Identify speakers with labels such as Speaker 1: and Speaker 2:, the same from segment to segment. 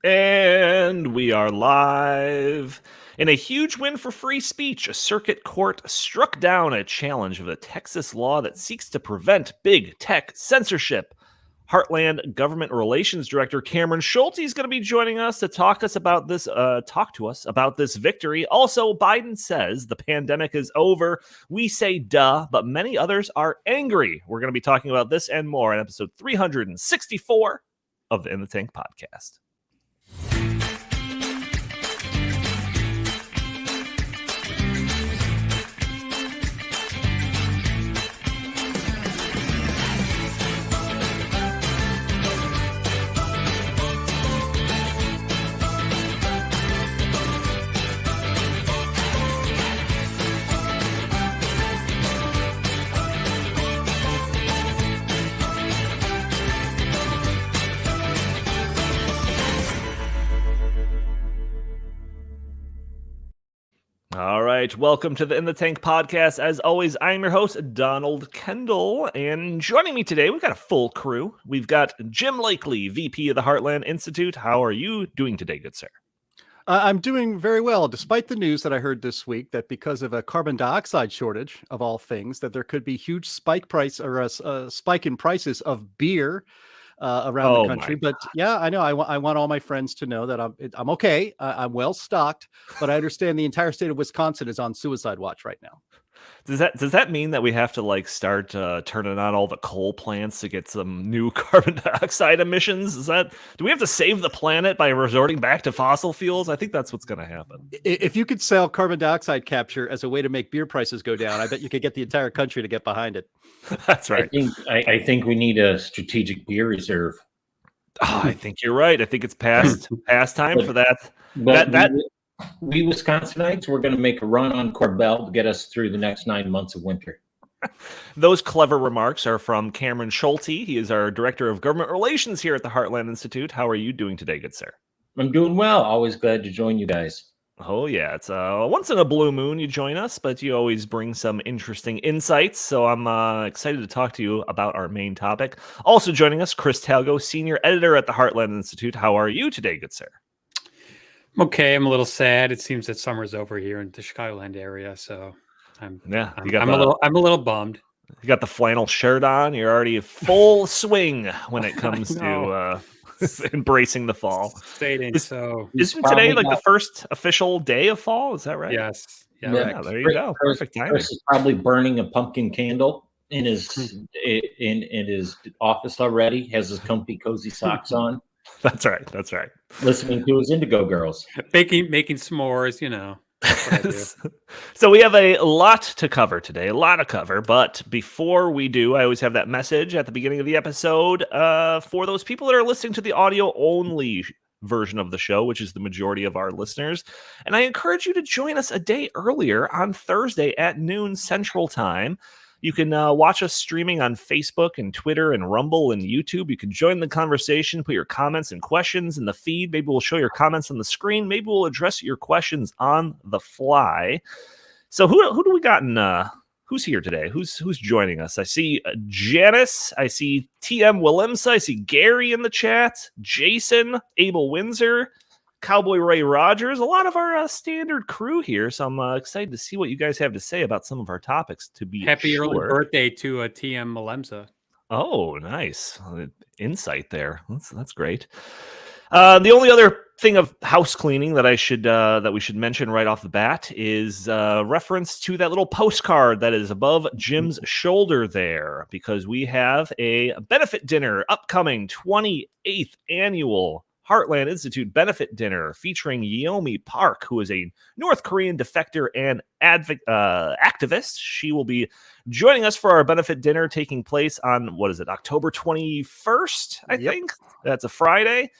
Speaker 1: And we are live. In a huge win for free speech, a circuit court struck down a challenge of a Texas law that seeks to prevent big tech censorship. Heartland Government Relations Director Cameron Sholty is going to be joining us to talk to us about this victory. Also, Biden says the pandemic is over. We say duh, but many others are angry. We're going to be talking about this and more in episode 364 of the In the Tank podcast. All right, welcome to the In the Tank podcast. As always, I'm your host, Donald Kendal, and joining me today, we've got a full crew. We've got Jim Lakely, VP of the Heartland Institute. How are you doing today, good sir?
Speaker 2: I'm doing very well, despite the news that I heard this week that because of a carbon dioxide shortage, of all things, that there could be huge spike in prices of beer around the country. But yeah, I know. I want all my friends to know that I'm okay. I'm well stocked, but I understand the entire state of Wisconsin is on suicide watch right now.
Speaker 1: Does that mean that we have to start turning on all the coal plants to get some new carbon dioxide emissions? Do we have to save the planet by resorting back to fossil fuels? I think that's what's going to happen.
Speaker 2: If you could sell carbon dioxide capture as a way to make beer prices go down, I bet you could get the entire country to get behind it.
Speaker 1: That's right.
Speaker 3: I think we need a strategic beer reserve.
Speaker 1: Oh, I think you're right. I think it's past time for that.
Speaker 3: We Wisconsinites, we're going to make a run on Corbell to get us through the next 9 months of winter.
Speaker 1: Those clever remarks are from Cameron Sholty. He is our Director of Government Relations here at the Heartland Institute. How are you doing today, good sir?
Speaker 3: I'm doing well. Always glad to join you guys.
Speaker 1: Oh, yeah. It's once in a blue moon you join us, but you always bring some interesting insights. So I'm excited to talk to you about our main topic. Also joining us, Chris Talgo, Senior Editor at the Heartland Institute. How are you today, good sir?
Speaker 4: Okay, I'm a little sad. It seems that summer's over here in the Chicagoland area, so I'm a little bummed.
Speaker 1: You got the flannel shirt on. You're already full swing when it comes to embracing the fall.
Speaker 4: Isn't
Speaker 1: today like the first official day of fall? Is that right?
Speaker 4: Yes.
Speaker 1: Yeah, there you go. Perfect timing.
Speaker 3: Chris is probably burning a pumpkin candle in his office already. Has his comfy, cozy socks on.
Speaker 1: That's right.
Speaker 3: Listening to his Indigo Girls.
Speaker 4: Making s'mores, you know.
Speaker 1: So we have a lot to cover today, but before we do, I always have that message at the beginning of the episode for those people that are listening to the audio-only version of the show, which is the majority of our listeners. And I encourage you to join us a day earlier on Thursday at noon Central Time. You can watch us streaming on Facebook and Twitter and Rumble and YouTube. You can join the conversation, put your comments and questions in the feed. Maybe we'll show your comments on the screen. Maybe we'll address your questions on the fly. So who do we got who's here today? Who's joining us? I see Janice. I see TM Willemsa. I see Gary in the chat. Jason, Abel Windsor, Cowboy Ray Rogers, a lot of our standard crew here. So I'm excited to see what you guys have to say about some of our topics.
Speaker 4: Happy early birthday to TM Willemsa.
Speaker 1: Oh, nice insight there. That's great. The only other thing of house cleaning that we should mention right off the bat is reference to that little postcard that is above Jim's shoulder there, because we have a benefit dinner upcoming, 28th annual Heartland Institute benefit dinner featuring Yeomi Park, who is a North Korean defector and activist. She will be joining us for our benefit dinner taking place on, October 21st, I think. That's a Friday.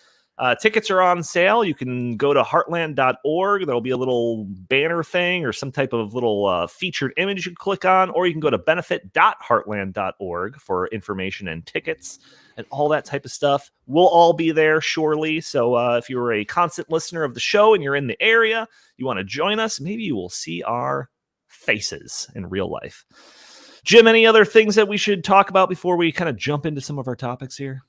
Speaker 1: Tickets are on sale. You can go to heartland.org. There'll be a little banner thing or some type of little featured image you can click on, or you can go to benefit.heartland.org for information and tickets and all that type of stuff. We'll all be there surely. So if you're a constant listener of the show and you're in the area, you want to join us, maybe you will see our faces in real life. Jim, any other things that we should talk about before we kind of jump into some of our topics here?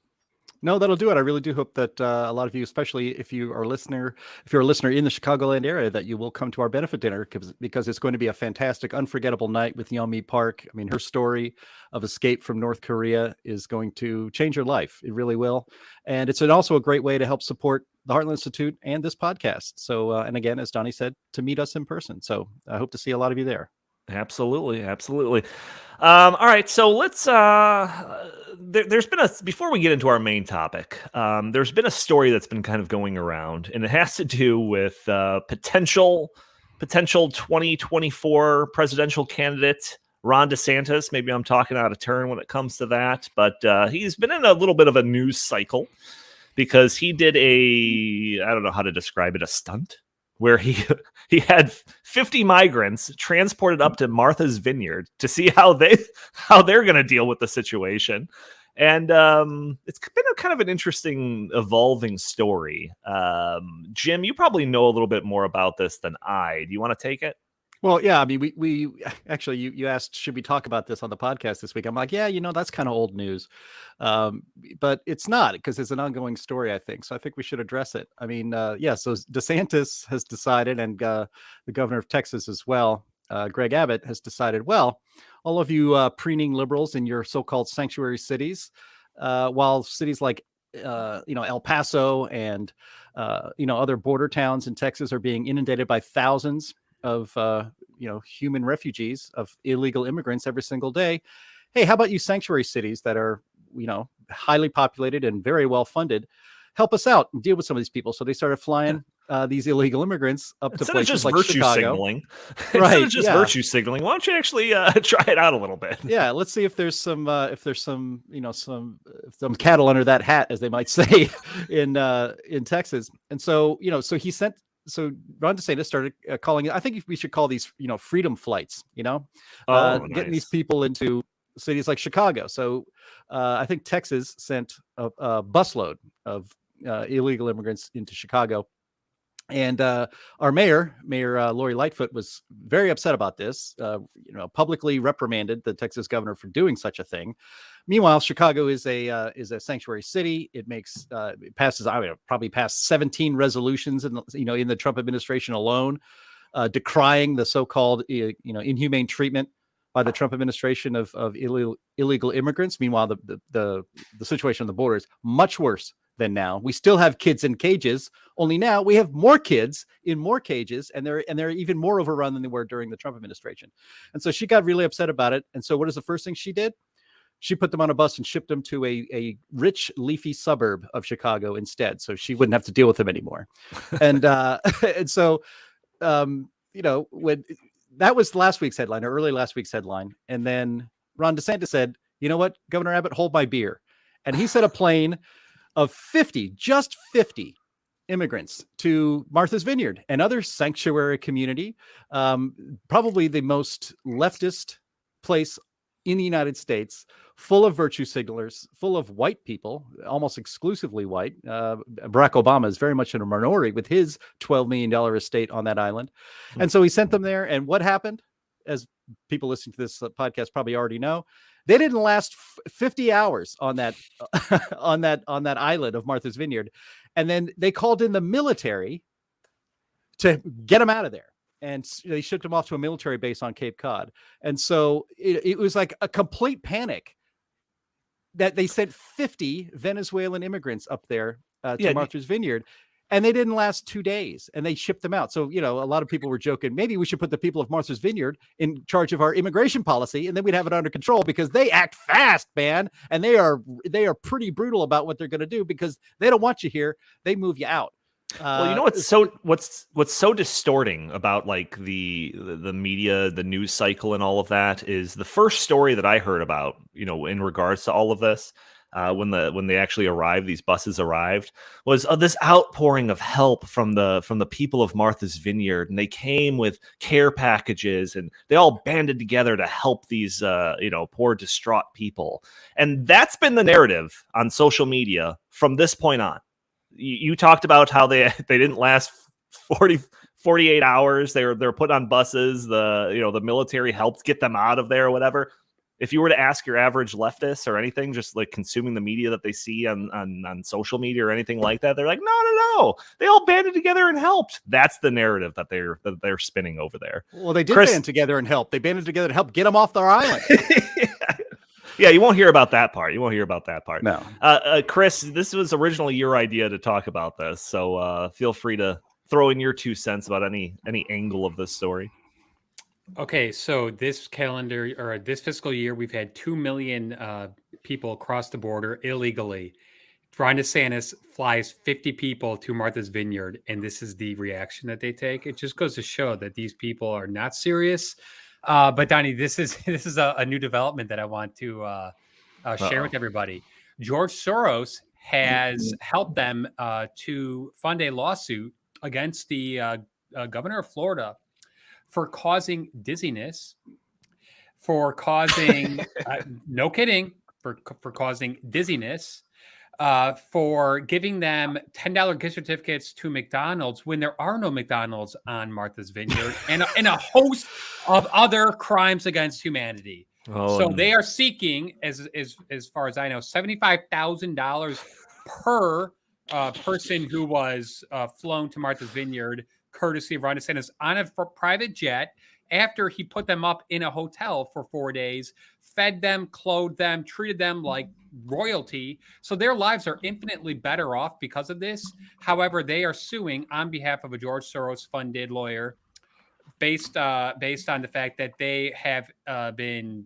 Speaker 2: No, that'll do it. I really do hope that a lot of you, especially if you're a listener in the Chicagoland area, that you will come to our benefit dinner because it's going to be a fantastic, unforgettable night with Yeonmi Park. I mean, her story of escape from North Korea is going to change your life. It really will. And it's also a great way to help support the Heartland Institute and this podcast. So, and again, as Donnie said, to meet us in person. So I hope to see a lot of you there.
Speaker 1: Absolutely. All right, so let's there's been before we get into our main topic, there's been a story that's been kind of going around, and it has to do with potential 2024 presidential candidate Ron DeSantis. Maybe I'm talking out of turn when it comes to that, but he's been in a little bit of a news cycle because he did I don't know how to describe it, a stunt where he had 50 migrants transported up to Martha's Vineyard to see how they're going to deal with the situation. And it's been a kind of an interesting evolving story. Jim, you probably know a little bit more about this than I. Do you want to take it?
Speaker 2: Well, yeah, I mean, we actually, you asked, should we talk about this on the podcast this week? I'm like, yeah, that's kind of old news. But it's not, because it's an ongoing story, I think. So I think we should address it. I mean, so DeSantis has decided, and the governor of Texas as well, Greg Abbott, has decided, well, all of you preening liberals in your so-called sanctuary cities, while cities like El Paso and other border towns in Texas are being inundated by thousands of human refugees, of illegal immigrants every single day. Hey, how about you sanctuary cities that are highly populated and very well funded? Help us out and deal with some of these people. So they started flying these illegal immigrants up to places like Chicago.
Speaker 1: Signaling.
Speaker 2: Right,
Speaker 1: Instead of just virtue signaling, why don't you actually try it out a little bit?
Speaker 2: Yeah, let's see if there's some cattle under that hat, as they might say in Texas. And so so Ron DeSantis started calling it, I think we should call these, freedom flights, getting these people into cities like Chicago. So I think Texas sent a busload of illegal immigrants into Chicago. And our mayor Lori Lightfoot, was very upset about this, publicly reprimanded the Texas governor for doing such a thing. Meanwhile, Chicago is a sanctuary city. It passes, probably passed 17 resolutions in the Trump administration alone, decrying the so-called inhumane treatment by the Trump administration of illegal immigrants. Meanwhile, the situation on the border is much worse than now. We still have kids in cages, only now we have more kids in more cages, and they're even more overrun than they were during the Trump administration. And so she got really upset about it. And so what is the first thing she did? She put them on a bus and shipped them to a rich, leafy suburb of Chicago instead, so she wouldn't have to deal with them anymore. And and so when that was last week's headline, or early last week's headline, and then Ron DeSantis said, "You know what, Governor Abbott, hold my beer," and he sent a plane of 50 immigrants to Martha's Vineyard, another sanctuary community, probably the most leftist place in the United States, full of virtue signalers, full of white people, almost exclusively white. Barack Obama is very much in a minority with his $12 million estate on that island. And so he sent them there. And what happened, as people listening to this podcast probably already know, they didn't last 50 hours on that on that island of Martha's Vineyard. And then they called in the military to get them out of there. And they shipped them off to a military base on Cape Cod. And so it was like a complete panic that they sent 50 Venezuelan immigrants up there to Martha's Vineyard. And they didn't last 2 days, and they shipped them out. So, a lot of people were joking, maybe we should put the people of Martha's Vineyard in charge of our immigration policy, and then we'd have it under control, because they act fast, man. And they are pretty brutal about what they're going to do, because they don't want you here. They move you out.
Speaker 1: Well, what's so distorting about like the media, the news cycle, and all of that is the first story that I heard about, in regards to all of this, when they actually arrived, these buses arrived, was this outpouring of help from the people of Martha's Vineyard, and they came with care packages, and they all banded together to help these poor, distraught people. And that's been the narrative on social media from this point on. You talked about how they didn't last 48 hours. They're put on buses. The military helped get them out of there or whatever. if you were to ask your average leftist or anything, just like consuming the media that they see on social media or anything like that, they're like, no, they all banded together and helped. That's the narrative that they're spinning over there.
Speaker 2: Well, they did band together and help. They banded together to help get them off their island.
Speaker 1: Yeah, you won't hear about that part.
Speaker 2: No.
Speaker 1: Chris, this was originally your idea to talk about this, so feel free to throw in your 2 cents about any angle of this story.
Speaker 4: Okay, so this fiscal year, we've had 2 million people cross the border illegally. Ron DeSantis flies 50 people to Martha's Vineyard, and this is the reaction that they take. It just goes to show that these people are not serious. But Donnie, this is a new development that I want to share with everybody. George Soros has helped them to fund a lawsuit against the governor of Florida for causing dizziness, for causing no kidding, for causing dizziness, for giving them $10 gift certificates to McDonald's when there are no McDonald's on Martha's Vineyard, and a host of other crimes against humanity. So they are seeking, as far as I know, $75,000 per person who was flown to Martha's Vineyard, courtesy of Ron DeSantis, on a private jet, after he put them up in a hotel for 4 days, fed them, clothed them, treated them like royalty. So their lives are infinitely better off because of this. However, they are suing on behalf of a George Soros funded lawyer based on the fact that they have been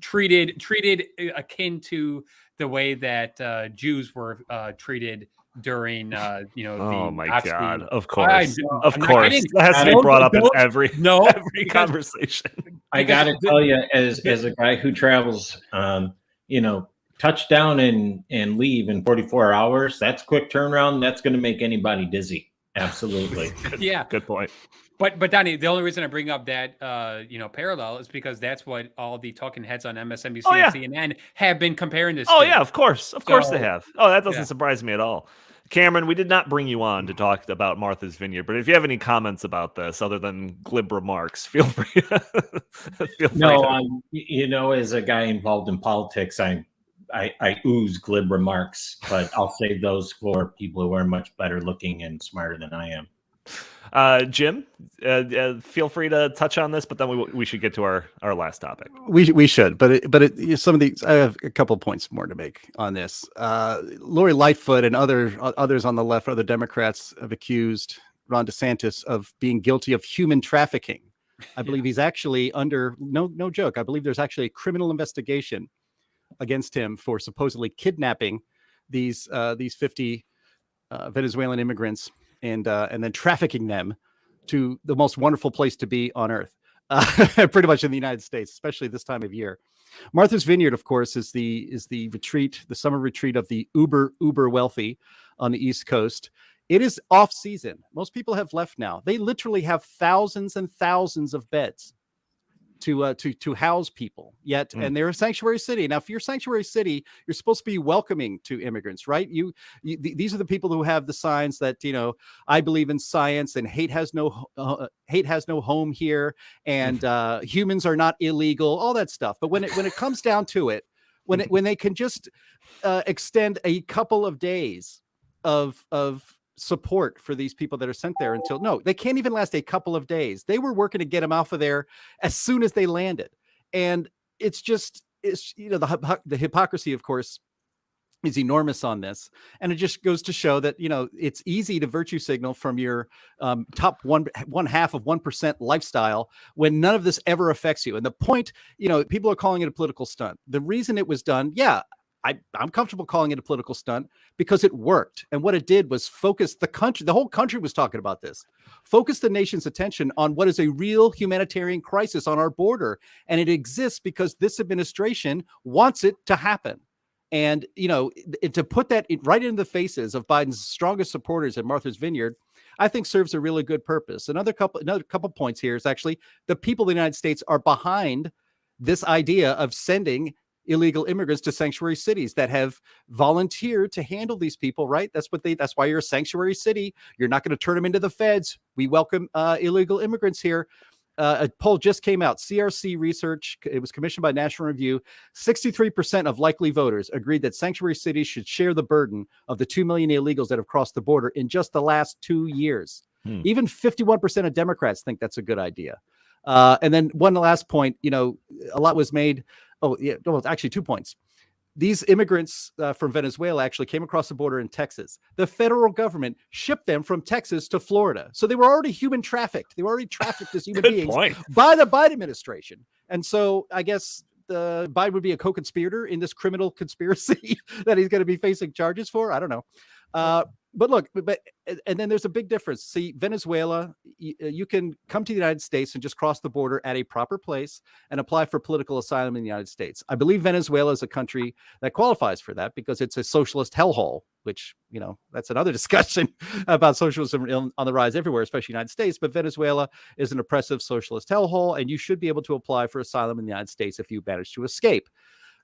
Speaker 4: treated akin to the way that Jews were treated during
Speaker 1: oh my
Speaker 4: Nazi.
Speaker 1: God, of course that has to be
Speaker 4: No,
Speaker 1: brought up in
Speaker 4: don't-
Speaker 1: every
Speaker 4: no,
Speaker 1: every
Speaker 4: because-
Speaker 1: conversation.
Speaker 3: I gotta tell you, as a guy who travels, touchdown and leave in 44 hours, that's quick turnaround. That's going to make anybody dizzy. Absolutely.
Speaker 4: Yeah.
Speaker 1: Good point.
Speaker 4: But Donnie, the only reason I bring up that parallel is because that's what all the talking heads on MSNBC and CNN have been comparing this to.
Speaker 1: Yeah, of course they have. That doesn't surprise me at all. Cameron, we did not bring you on to talk about Martha's Vineyard, but if you have any comments about this other than glib remarks, feel free.
Speaker 3: As a guy involved in politics, I ooze glib remarks, but I'll save those for people who are much better looking and smarter than I am.
Speaker 1: Jim, feel free to touch on this, but then we should get to our last topic.
Speaker 2: We should, but some of these, I have a couple points more to make on this. Lori Lightfoot and others on the left, other Democrats, have accused Ron DeSantis of being guilty of human trafficking. I believe he's actually under no joke. I believe there's actually a criminal investigation against him for supposedly kidnapping these 50 Venezuelan immigrants and then trafficking them to the most wonderful place to be on earth, pretty much in the United States, especially this time of year. Martha's Vineyard, of course, is the retreat, the summer retreat of the uber wealthy on the East Coast. It is off season. Most people have left now. They literally have thousands and thousands of beds to house people yet. And they're a sanctuary city. Now, if you're a sanctuary city, you're supposed to be welcoming to immigrants, right? These are the people who have the signs that, I believe in science and hate has no home here. And humans are not illegal, all that stuff. But when it comes down to it, when they can just extend a couple of days of support for these people that are sent there they can't even last a couple of days. They were working to get them off of there as soon as they landed. And it's the hypocrisy, of course, is enormous on this. And it just goes to show that, it's easy to virtue signal from your top one half of 1% lifestyle when none of this ever affects you. And the point, people are calling it a political stunt. The reason it was done, I'm comfortable calling it a political stunt because it worked. And what it did was focus the whole country was talking about this, focus the nation's attention on what is a real humanitarian crisis on our border. And it exists because this administration wants it to happen. And, to put that right in the faces of Biden's strongest supporters at Martha's Vineyard, I think serves a really good purpose. Another couple points here is actually the people of the United States are behind this idea of sending illegal immigrants to sanctuary cities that have volunteered to handle these people, right? That's why you're a sanctuary city. You're not going to turn them into the feds. We welcome illegal immigrants here. a poll just came out. CRC research. It was commissioned by National Review. 63% of likely voters agreed that sanctuary cities should share the burden of the 2 million illegals that have crossed the border in just the last 2 years. Even 51% of Democrats think that's a good idea. And then one last point, a lot was made. Oh, yeah, well, actually 2 points. These immigrants from Venezuela actually came across the border in Texas. The federal government shipped them from Texas to Florida. So they were already human trafficked. They were already trafficked as human beings by the Biden administration. And so I guess Biden would be a co-conspirator in this criminal conspiracy that he's going to be facing charges for. I don't know. But look, and then there's a big difference. See, Venezuela, you can come to the United States and just cross the border at a proper place and apply for political asylum in the United States. I believe Venezuela is a country that qualifies for that because it's a socialist hellhole, which, that's another discussion about socialism on the rise everywhere, especially the United States. But Venezuela is an oppressive socialist hellhole, and you should be able to apply for asylum in the United States if you manage to escape.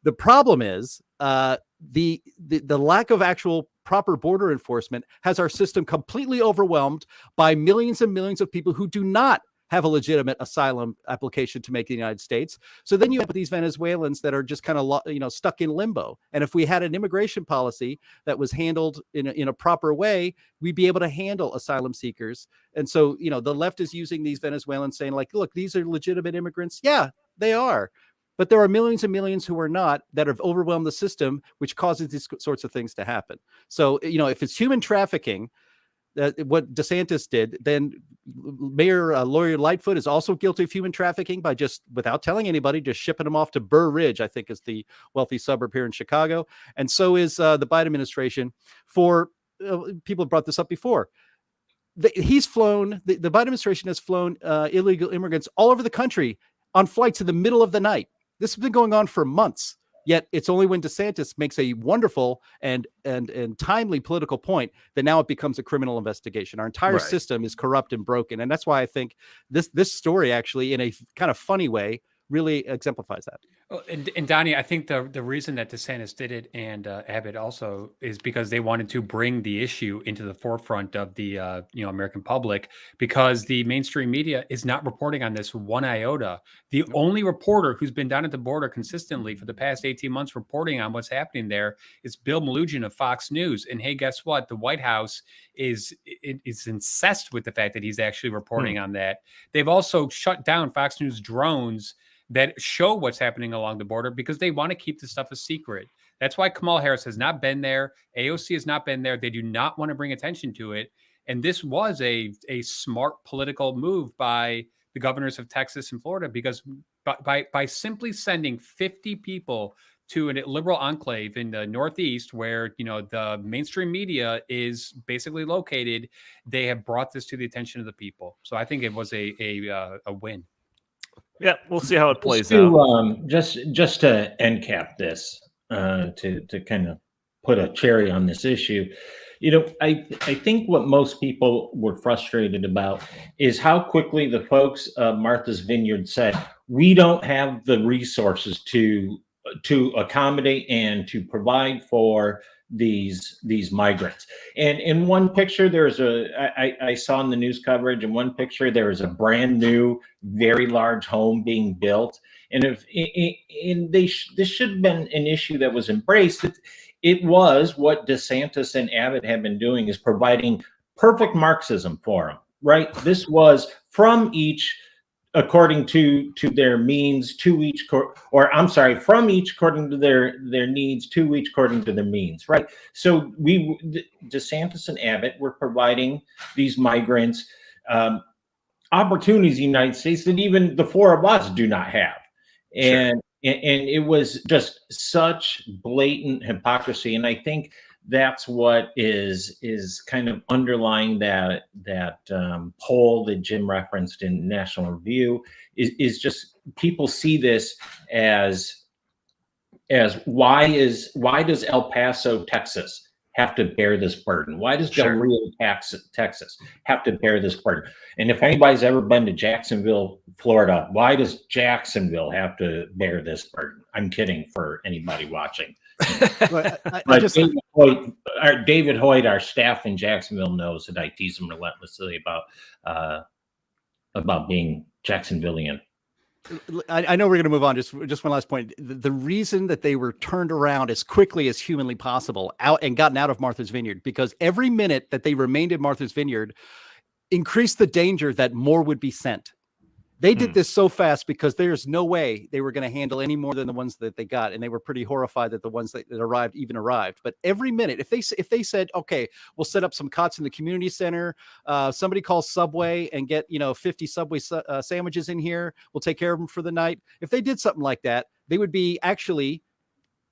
Speaker 2: The problem is the lack of actual proper border enforcement has our system completely overwhelmed by millions and millions of people who do not have a legitimate asylum application to make the United States. So then you have these Venezuelans that are just kind of stuck in limbo. And if we had an immigration policy that was handled in a proper way, we'd be able to handle asylum seekers. And so, the left is using these Venezuelans saying like, look, these are legitimate immigrants. Yeah, they are. But there are millions and millions who are not, that have overwhelmed the system, which causes these sorts of things to happen. So, if it's human trafficking, what DeSantis did, then Mayor Lori Lightfoot is also guilty of human trafficking by just, without telling anybody, just shipping them off to Burr Ridge, I think is the wealthy suburb here in Chicago. And so is the Biden administration. For people brought this up before. The Biden administration has flown illegal immigrants all over the country on flights in the middle of the night. This has been going on for months, yet it's only when DeSantis makes a wonderful and timely political point that now it becomes a criminal investigation. Our entire system is corrupt and broken. And that's why I think this story actually, in a kind of funny way, really exemplifies that.
Speaker 4: Oh, and Donnie, I think the reason that DeSantis did it and Abbott also is because they wanted to bring the issue into the forefront of the American public, because the mainstream media is not reporting on this one iota. The only reporter who's been down at the border consistently for the past 18 months reporting on what's happening there is Bill Melugin of Fox News. And hey, guess what? The White House is incensed with the fact that he's actually reporting on that. They've also shut down Fox News drones that show what's happening along the border because they want to keep this stuff a secret. That's why Kamala Harris has not been there. AOC has not been there. They do not want to bring attention to it. And this was a smart political move by the governors of Texas and Florida, because by simply sending 50 people to a liberal enclave in the Northeast where, the mainstream media is basically located, they have brought this to the attention of the people. So I think it was a win.
Speaker 1: Yeah, we'll see how it plays out.
Speaker 3: Just to end cap this, to kind of put a cherry on this issue, I think what most people were frustrated about is how quickly the folks of Martha's Vineyard said, we don't have the resources to accommodate and to provide for these migrants. And in one picture, I saw in the news coverage, in one picture, there is a brand new, very large home being built. And this should have been an issue that was embraced. It was what DeSantis and Abbott have been doing, is providing perfect Marxism for them, right? This was from each, according to their means, to each, from each according to their needs, to each according to their means, right? So DeSantis and Abbott were providing these migrants opportunities in the United States that even the four of us do not have. And it was just such blatant hypocrisy. And I think that's what is kind of underlying that poll that Jim referenced in National Review is just people see this as why does El Paso, Texas have to bear this burden? Why does Del Rio, Texas have to bear this burden? And if anybody's ever been to Jacksonville, Florida, why does Jacksonville have to bear this burden? I'm kidding for anybody watching. But David Hoyt, our staff in Jacksonville, knows that I tease him relentlessly about being Jacksonvillian.
Speaker 2: I know we're going to move on. Just one last point. The reason that they were turned around as quickly as humanly possible out and gotten out of Martha's Vineyard, because every minute that they remained in Martha's Vineyard increased the danger that more would be sent. They did this so fast because there's no way they were going to handle any more than the ones that they got. And they were pretty horrified that the ones that arrived even arrived. But every minute, if they said, okay, we'll set up some cots in the community center, somebody calls Subway and get, 50 Subway sandwiches in here, we'll take care of them for the night. If they did something like that, they would be actually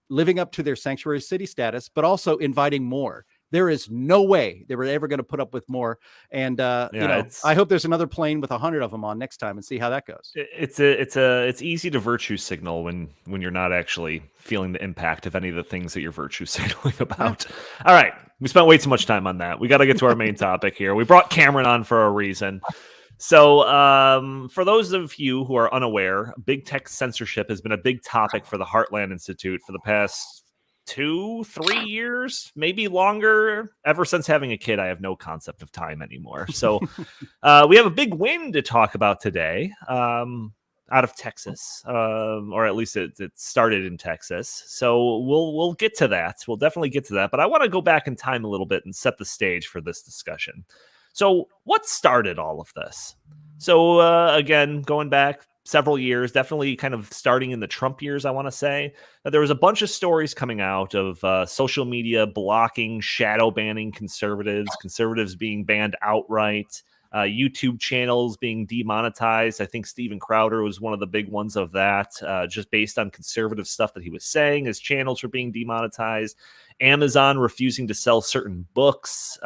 Speaker 2: living up to their sanctuary city status, but also inviting more. There is no way they were ever going to put up with more. And, I hope there's another plane with 100 of them on next time and see how that goes.
Speaker 1: It's easy to virtue signal when you're not actually feeling the impact of any of the things that you're virtue signaling about. All right. We spent way too much time on that. We got to get to our main topic here. We brought Cameron on for a reason. So for those of you who are unaware, big tech censorship has been a big topic for the Heartland Institute for the past 2-3 years, maybe longer. Ever since having a kid, I have no concept of time anymore. So we have a big win to talk about today out of Texas, or at least it started in Texas. So we'll get to that. We'll definitely get to that. But I want to go back in time a little bit and set the stage for this discussion. So what started all of this? So again, going back several years, definitely kind of starting in the Trump years, I want to say, that there was a bunch of stories coming out of social media blocking, shadow banning conservatives being banned outright, YouTube channels being demonetized. I think Steven Crowder was one of the big ones of that, just based on conservative stuff that he was saying. His channels were being demonetized. Amazon refusing to sell certain books,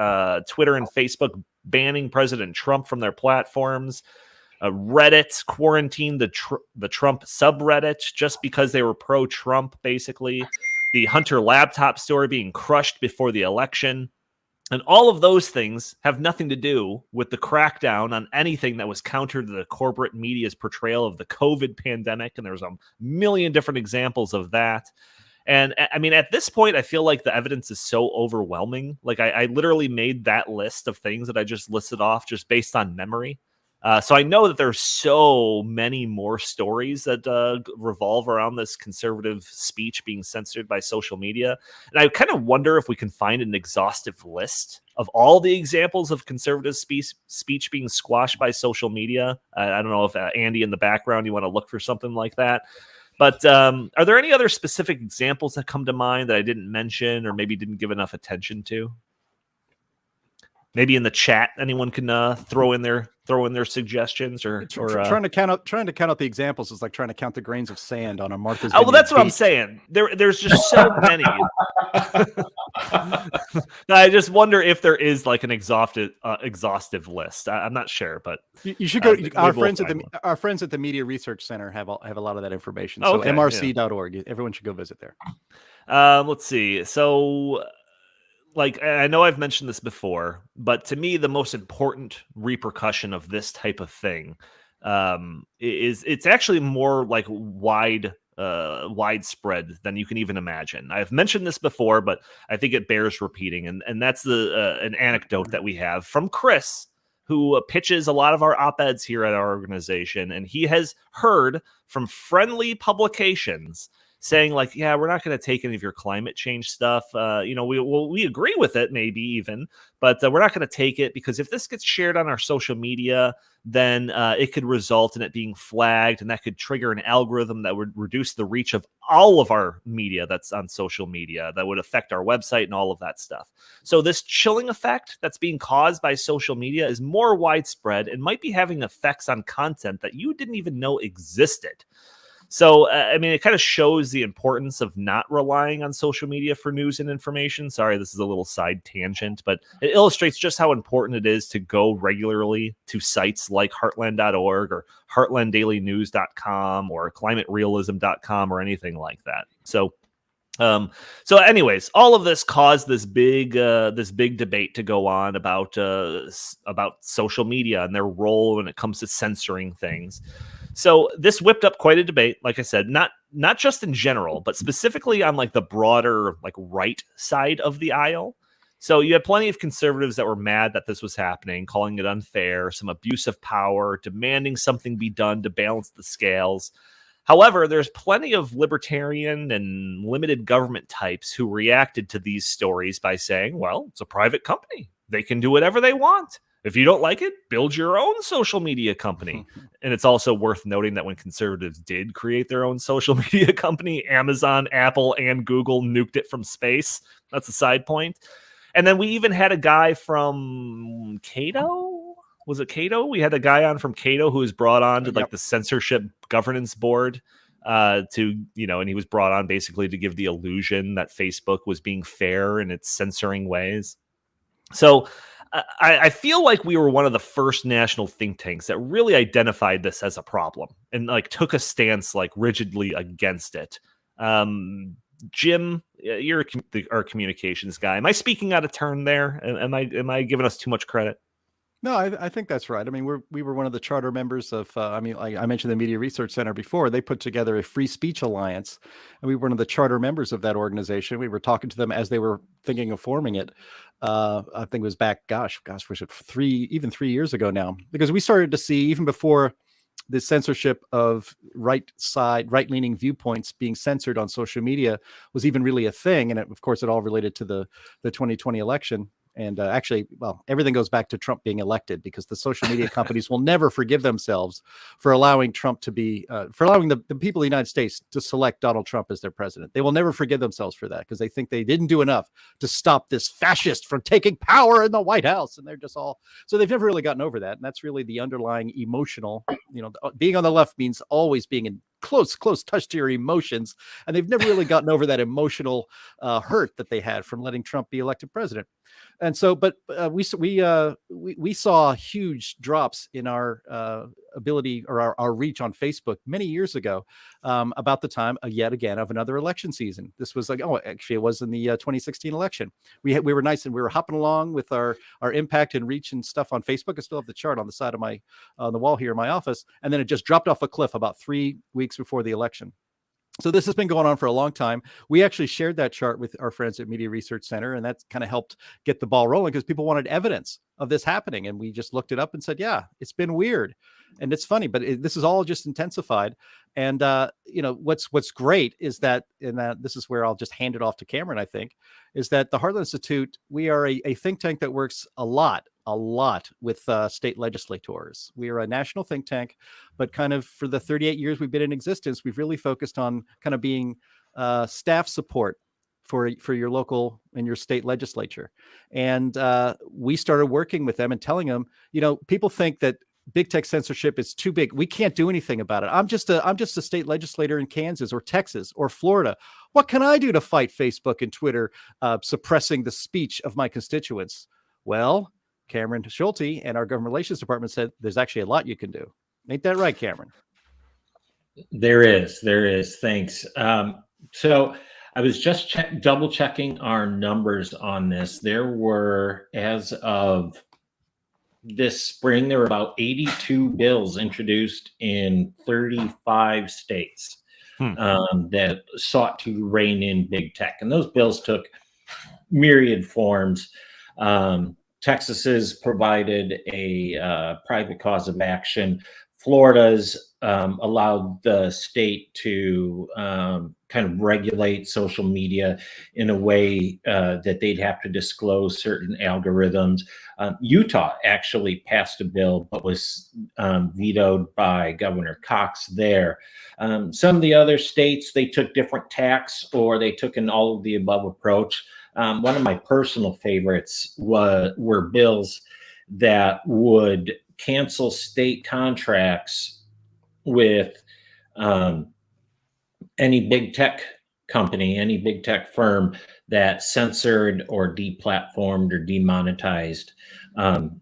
Speaker 1: Twitter and Facebook banning President Trump from their platforms. Reddit quarantined the Trump subreddit just because they were pro-Trump, basically. The Hunter laptop story being crushed before the election. And all of those things have nothing to do with the crackdown on anything that was counter to the corporate media's portrayal of the COVID pandemic. And there's a million different examples of that. And I mean, at this point, I feel like the evidence is so overwhelming. Like I literally made that list of things that I just listed off just based on memory. So I know that there's so many more stories that revolve around this conservative speech being censored by social media. And I kind of wonder if we can find an exhaustive list of all the examples of conservative speech being squashed by social media. I don't know if Andy in the background, you want to look for something like that. But are there any other specific examples that come to mind that I didn't mention or maybe didn't give enough attention to? Maybe in the chat, anyone can throw in their suggestions or
Speaker 2: trying to count out the examples is like trying to count the grains of sand on a Martha's Vineyard.
Speaker 1: Oh, well, that's what
Speaker 2: beach.
Speaker 1: I'm saying. There's just so many. I just wonder if there is like an exhaustive list. I'm not sure, but
Speaker 2: you should go. Our friends at the Media Research Center have a lot of that information. So mrc.org. Yeah. Everyone should go visit there.
Speaker 1: Let's see. So, like, I know I've mentioned this before, but to me, the most important repercussion of this type of thing is it's actually more like widespread than you can even imagine. I've mentioned this before, but I think it bears repeating. And that's an anecdote that we have from Chris, who pitches a lot of our op-eds here at our organization. And he has heard from friendly publications saying like, yeah, we're not going to take any of your climate change stuff. We agree with it, maybe even, but we're not going to take it because if this gets shared on our social media, then it could result in it being flagged, and that could trigger an algorithm that would reduce the reach of all of our media that's on social media, that would affect our website and all of that stuff. So this chilling effect that's being caused by social media is more widespread and might be having effects on content that you didn't even know existed. So, I mean, it kind of shows the importance of not relying on social media for news and information. Sorry, this is a little side tangent, but it illustrates just how important it is to go regularly to sites like heartland.org or heartlanddailynews.com or climaterealism.com or anything like that. So anyways, all of this caused this big debate to go on about social media and their role when it comes to censoring things. So this whipped up quite a debate, like I said, not just in general, but specifically on like the broader like right side of the aisle. So you had plenty of conservatives that were mad that this was happening, calling it unfair, some abuse of power, demanding something be done to balance the scales. However, there's plenty of libertarian and limited government types who reacted to these stories by saying, well, it's a private company. They can do whatever they want. If you don't like it, build your own social media company. And it's also worth noting that when conservatives did create their own social media company, Amazon, Apple, and Google nuked it from space. That's a side point. And then we even had a guy from Cato. Was it Cato? We had a guy on from Cato who was brought on to like the censorship governance board and he was brought on basically to give the illusion that Facebook was being fair in its censoring ways. So I feel like we were one of the first national think tanks that really identified this as a problem and like took a stance like rigidly against it. Jim, you're our communications guy. Am I speaking out of turn there? Am I giving us too much credit?
Speaker 2: No, I think that's right. I mean, we were one of the charter members of, I mentioned the Media Research Center before. They put together a free speech alliance, and we were one of the charter members of that organization. We were talking to them as they were thinking of forming it. I think it was back, was it 3 years ago now? Because we started to see, even before the censorship of right-leaning viewpoints being censored on social media was even really a thing. And of course, it all related to the 2020 election. And actually, everything goes back to Trump being elected, because the social media companies will never forgive themselves for allowing Trump to be, for allowing the people of the United States to select Donald Trump as their president. They will never forgive themselves for that, because they think they didn't do enough to stop this fascist from taking power in the White House. And they're just all, so they've never really gotten over that. And that's really the underlying emotional, being on the left means always being in close touch to your emotions. And they've never really gotten over that emotional hurt that they had from letting Trump be elected president. And so, but we saw huge drops in our ability or our reach on Facebook many years ago, about the time yet again of another election season. This was actually it was in the 2016 election. We were nice and we were hopping along with our impact and reach and stuff on Facebook. I still have the chart on the side of on the wall here in my office, and then it just dropped off a cliff about 3 weeks before the election. So this has been going on for a long time. We actually shared that chart with our friends at Media Research Center, and that's kind of helped get the ball rolling, because people wanted evidence of this happening. And we just looked it up and said, yeah, it's been weird. And it's funny, but this is all just intensified. And, what's great is that, this is where I'll just hand it off to Cameron, I think, is that the Heartland Institute, we are a think tank that works a lot with state legislators. We are a national think tank, but kind of for the 38 years we've been in existence, we've really focused on kind of being staff support for your local and your state legislature. And we started working with them and telling them, people think that big tech censorship is too big. We can't do anything about it. I'm just a state legislator in Kansas or Texas or Florida. What can I do to fight Facebook and Twitter suppressing the speech of my constituents? Well, Cameron Sholty and our government relations department said there's actually a lot you can do. Ain't that right, Cameron?
Speaker 3: There is. Thanks. So I was just double checking our numbers on this. There were, as of this spring, there were about 82 bills introduced in 35 states that sought to rein in big tech. And those bills took myriad forms. Texas has provided a private cause of action. Florida's allowed the state to kind of regulate social media in a way that they'd have to disclose certain algorithms. Utah actually passed a bill, but was vetoed by Governor Cox there. Some of the other states, they took different tacks, or they took an all of the above approach. One of my personal favorites were bills that would cancel state contracts with any big tech company, any big tech firm that censored or deplatformed or demonetized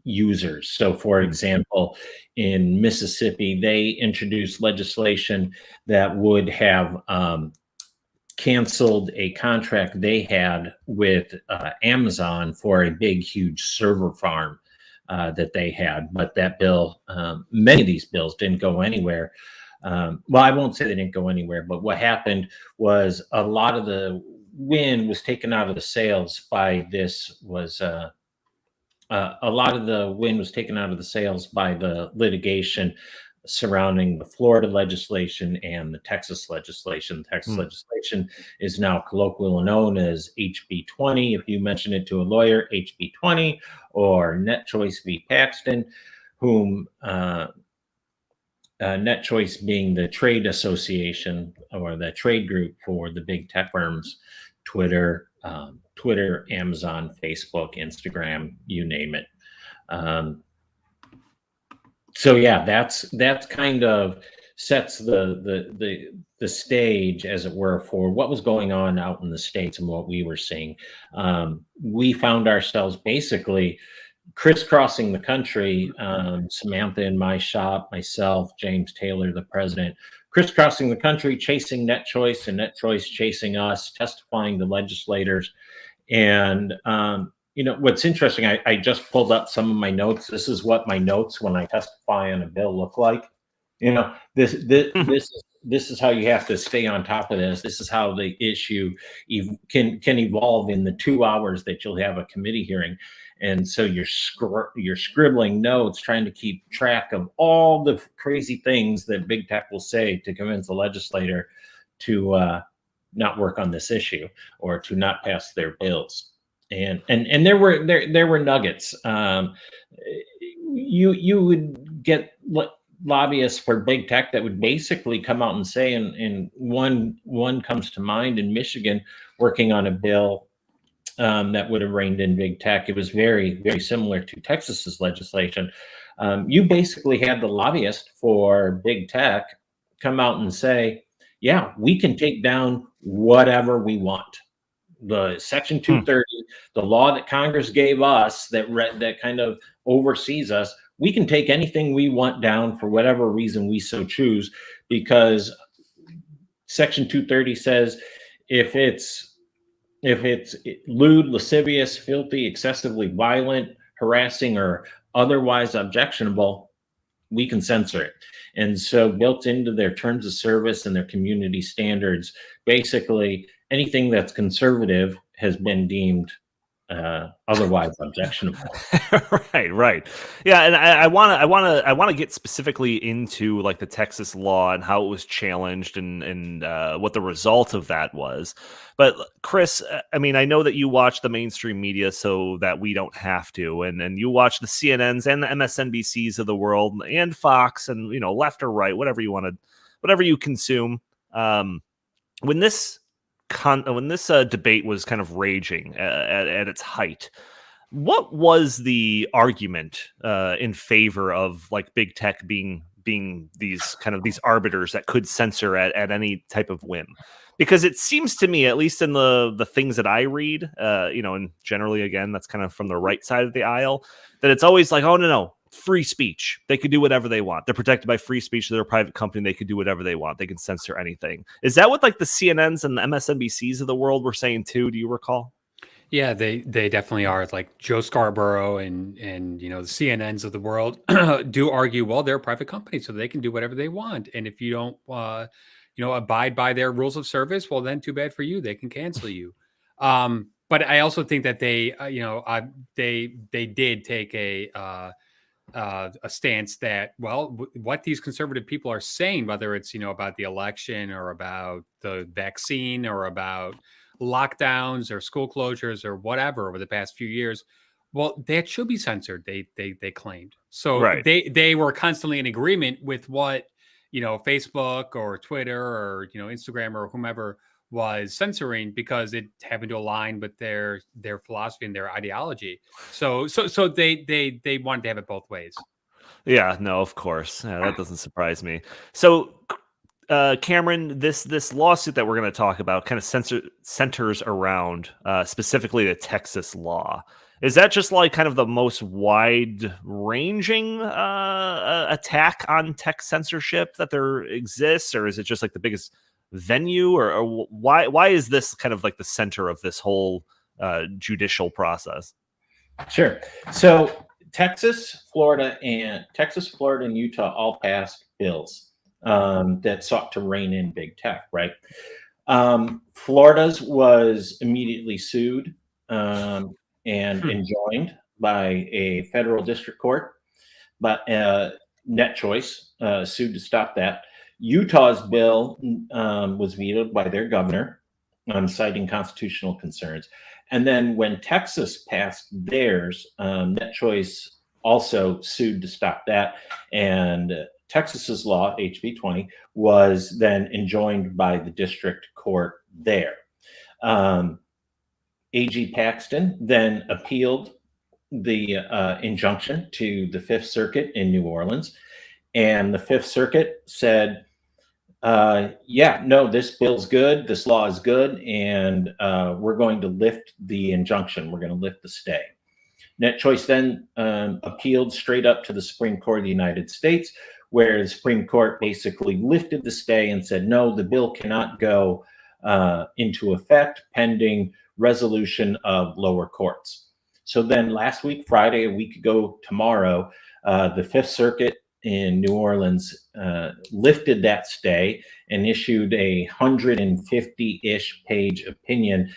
Speaker 3: users. So, for example, in Mississippi, they introduced legislation that would have canceled a contract they had with Amazon for a big, huge server farm that they had. But that bill, many of these bills didn't go anywhere. Well, I won't say they didn't go anywhere, but what happened was a lot of the wind was taken out of the sails by this was a lot of the wind was taken out of the sails by the litigation surrounding the Florida legislation and the Texas legislation. Texas legislation is now colloquially known as HB 20. If you mention it to a lawyer, HB 20, or Net Choice v. Paxton, whom Net Choice being the trade association or the trade group for the big tech firms, Twitter, Amazon, Facebook, Instagram, you name it. So yeah, that's kind of sets the stage, as it were, for what was going on out in the States and what we were seeing. We found ourselves basically crisscrossing the country, Samantha in my shop, myself, James Taylor, the president, crisscrossing the country, chasing Net Choice and Net Choice chasing us, testifying to legislators. And what's interesting, I just pulled up some of my notes. This is what my notes when I testify on a bill look like. This is how you have to stay on top of this. This is how the issue can evolve in the 2 hours that you'll have a committee hearing. And so you're scribbling notes, trying to keep track of all the crazy things that big tech will say to convince a legislator to not work on this issue or to not pass their bills. And there were nuggets. You would get lobbyists for big tech that would basically come out and say, and one comes to mind in Michigan, working on a bill that would have reined in big tech. It was very, very similar to Texas's legislation. You basically had the lobbyist for big tech come out and say, yeah, we can take down whatever we want. The Section 230, the law that Congress gave us that kind of oversees us, we can take anything we want down for whatever reason we so choose, because Section 230 says if it's lewd, lascivious, filthy, excessively violent, harassing, or otherwise objectionable, we can censor it. And so built into their terms of service and their community standards, basically anything that's conservative has been deemed otherwise objectionable.
Speaker 1: Right. Yeah, and I want to get specifically into like the Texas law and how it was challenged and what the result of that was. But Chris, I mean, I know that you watch the mainstream media so that we don't have to, and you watch the CNNs and the MSNBCs of the world and Fox and left or right, whatever you consume. When this debate was kind of raging at its height, what was the argument in favor of like big tech being these arbiters that could censor at any type of whim? Because it seems to me, at least in the things that I read, and generally, again, that's kind of from the right side of the aisle, that it's always like, oh, no, free speech. They could do whatever they want. They're protected by free speech. They're a private company. They could do whatever they want. They can censor anything. Is that what like the CNNs and the MSNBCs of the world were saying too? Do you recall?
Speaker 4: Yeah, they definitely are. Like Joe Scarborough and the CNNs of the world do argue, well, they're a private company, so they can do whatever they want. And if you don't, abide by their rules of service, well, then too bad for you. They can cancel you. But I also think that they did take a stance that, well, what these conservative people are saying, whether it's about the election or about the vaccine or about lockdowns or school closures or whatever over the past few years, well, that should be censored. They claimed. So
Speaker 1: right.
Speaker 4: They were constantly in agreement with what Facebook or Twitter or Instagram or whomever was censoring, because it happened to align with their philosophy and their ideology. So they wanted to have it both ways.
Speaker 1: Yeah, no, of course. Yeah, that doesn't surprise me. So Cameron, this lawsuit that we're going to talk about kind of centers around specifically the Texas law. Is that just like kind of the most wide-ranging attack on tech censorship that there exists, or is it just like the biggest venue, or why is this kind of like the center of this whole judicial process?
Speaker 3: Sure. So Texas, Florida, and Utah all passed bills that sought to rein in big tech, right? Florida's was immediately sued and enjoined by a federal district court, but Net Choice sued to stop that. Utah's bill was vetoed by their governor, citing constitutional concerns. And then when Texas passed theirs, Net Choice also sued to stop that. And Texas's law, HB 20, was then enjoined by the district court there. AG Paxton then appealed the injunction to the Fifth Circuit in New Orleans. And the Fifth Circuit said, yeah, no, this bill's good, this law is good, and we're going to lift the injunction. We're going to lift the stay. Net Choice then appealed straight up to the Supreme Court of the United States, where the Supreme Court basically lifted the stay and said, no, the bill cannot go into effect pending resolution of lower courts. So then last week, Friday, a week ago tomorrow, the Fifth Circuit in New Orleans lifted that stay and issued a 150-ish page opinion,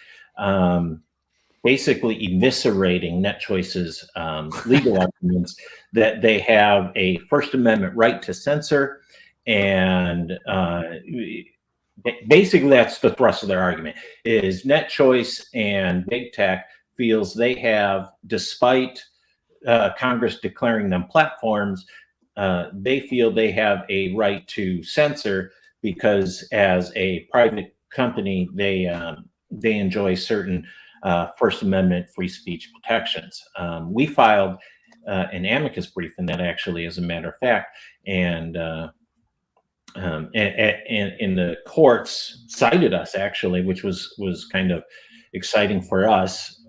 Speaker 3: basically eviscerating Net Choice's legal arguments that they have a First Amendment right to censor. And basically that's the thrust of their argument, is Net Choice and Big Tech feels they have, despite Congress declaring them platforms, they feel they have a right to censor because as a private company, they enjoy certain First Amendment free speech protections. We filed an amicus brief in that, actually, as a matter of fact, and the courts cited us, actually, which was kind of exciting for us.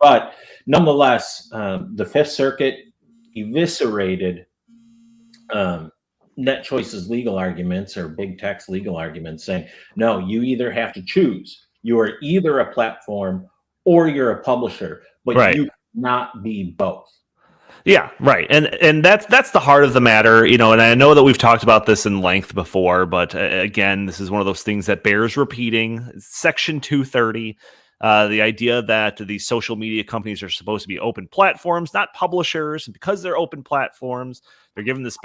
Speaker 3: But nonetheless, the Fifth Circuit eviscerated Net Choice's legal arguments, or Big Tech's legal arguments, saying, no, you either have to choose. You are either a platform or you're a publisher, but you cannot be both.
Speaker 1: Yeah, right. And that's the heart of the matter, and I know that we've talked about this in length before, but again, this is one of those things that bears repeating. Section 230, the idea that these social media companies are supposed to be open platforms, not publishers. And because they're open platforms, they're given this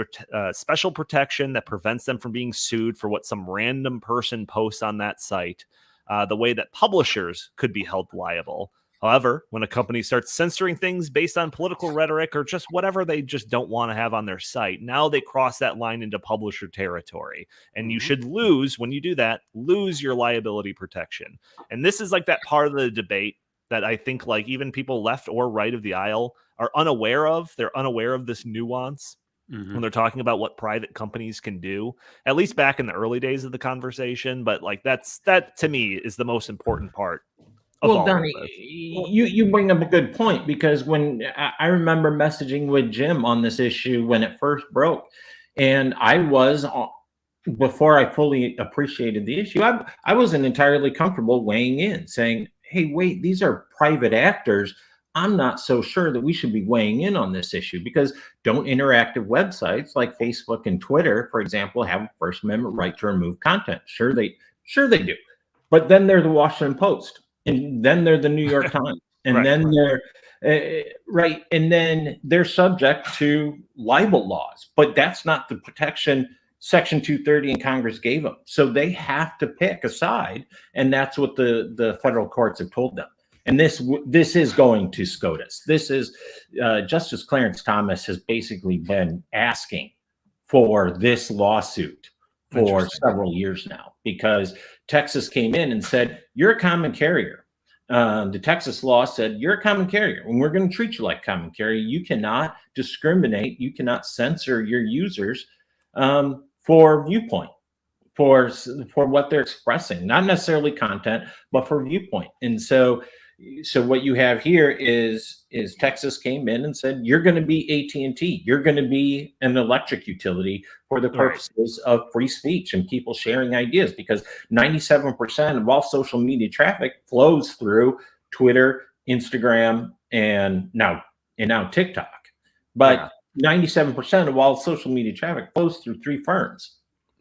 Speaker 1: special protection that prevents them from being sued for what some random person posts on that site, the way that publishers could be held liable. However, when a company starts censoring things based on political rhetoric or just whatever they just don't want to have on their site, now they cross that line into publisher territory. And you should lose, when you do that, lose your liability protection. And this is like that part of the debate that I think like even people left or right of the aisle are unaware of. They're unaware of this nuance when they're talking about what private companies can do, at least back in the early days of the conversation. But like that to me is the most important part.
Speaker 3: Well, Donnie, you bring up a good point, because when I remember messaging with Jim on this issue when it first broke, and I was, before I fully appreciated the issue, I wasn't entirely comfortable weighing in, saying, hey, wait, these are private actors. I'm not so sure that we should be weighing in on this issue, because don't interactive websites like Facebook and Twitter, for example, have a First Amendment right to remove content? Sure they do. But then they're the Washington Post. And then they're the New York Times, and then they're and then they're subject to libel laws. But that's not the protection Section 230 in Congress gave them. So they have to pick a side, and that's what the federal courts have told them. And this is going to SCOTUS. This is Justice Clarence Thomas has basically been asking for this lawsuit for several years now, because Texas came in and said, you're a common carrier. The Texas law said, you're a common carrier, and we're going to treat you like common carrier. You cannot discriminate. You cannot censor your users for viewpoint, for what they're expressing, not necessarily content, but for viewpoint. And so what you have here is Texas came in and said, you're going to be AT&T. You're going to be an electric utility for the purposes of free speech and people sharing ideas, because 97% of all social media traffic flows through Twitter, Instagram, and now TikTok. But 97% of all social media traffic flows through three firms.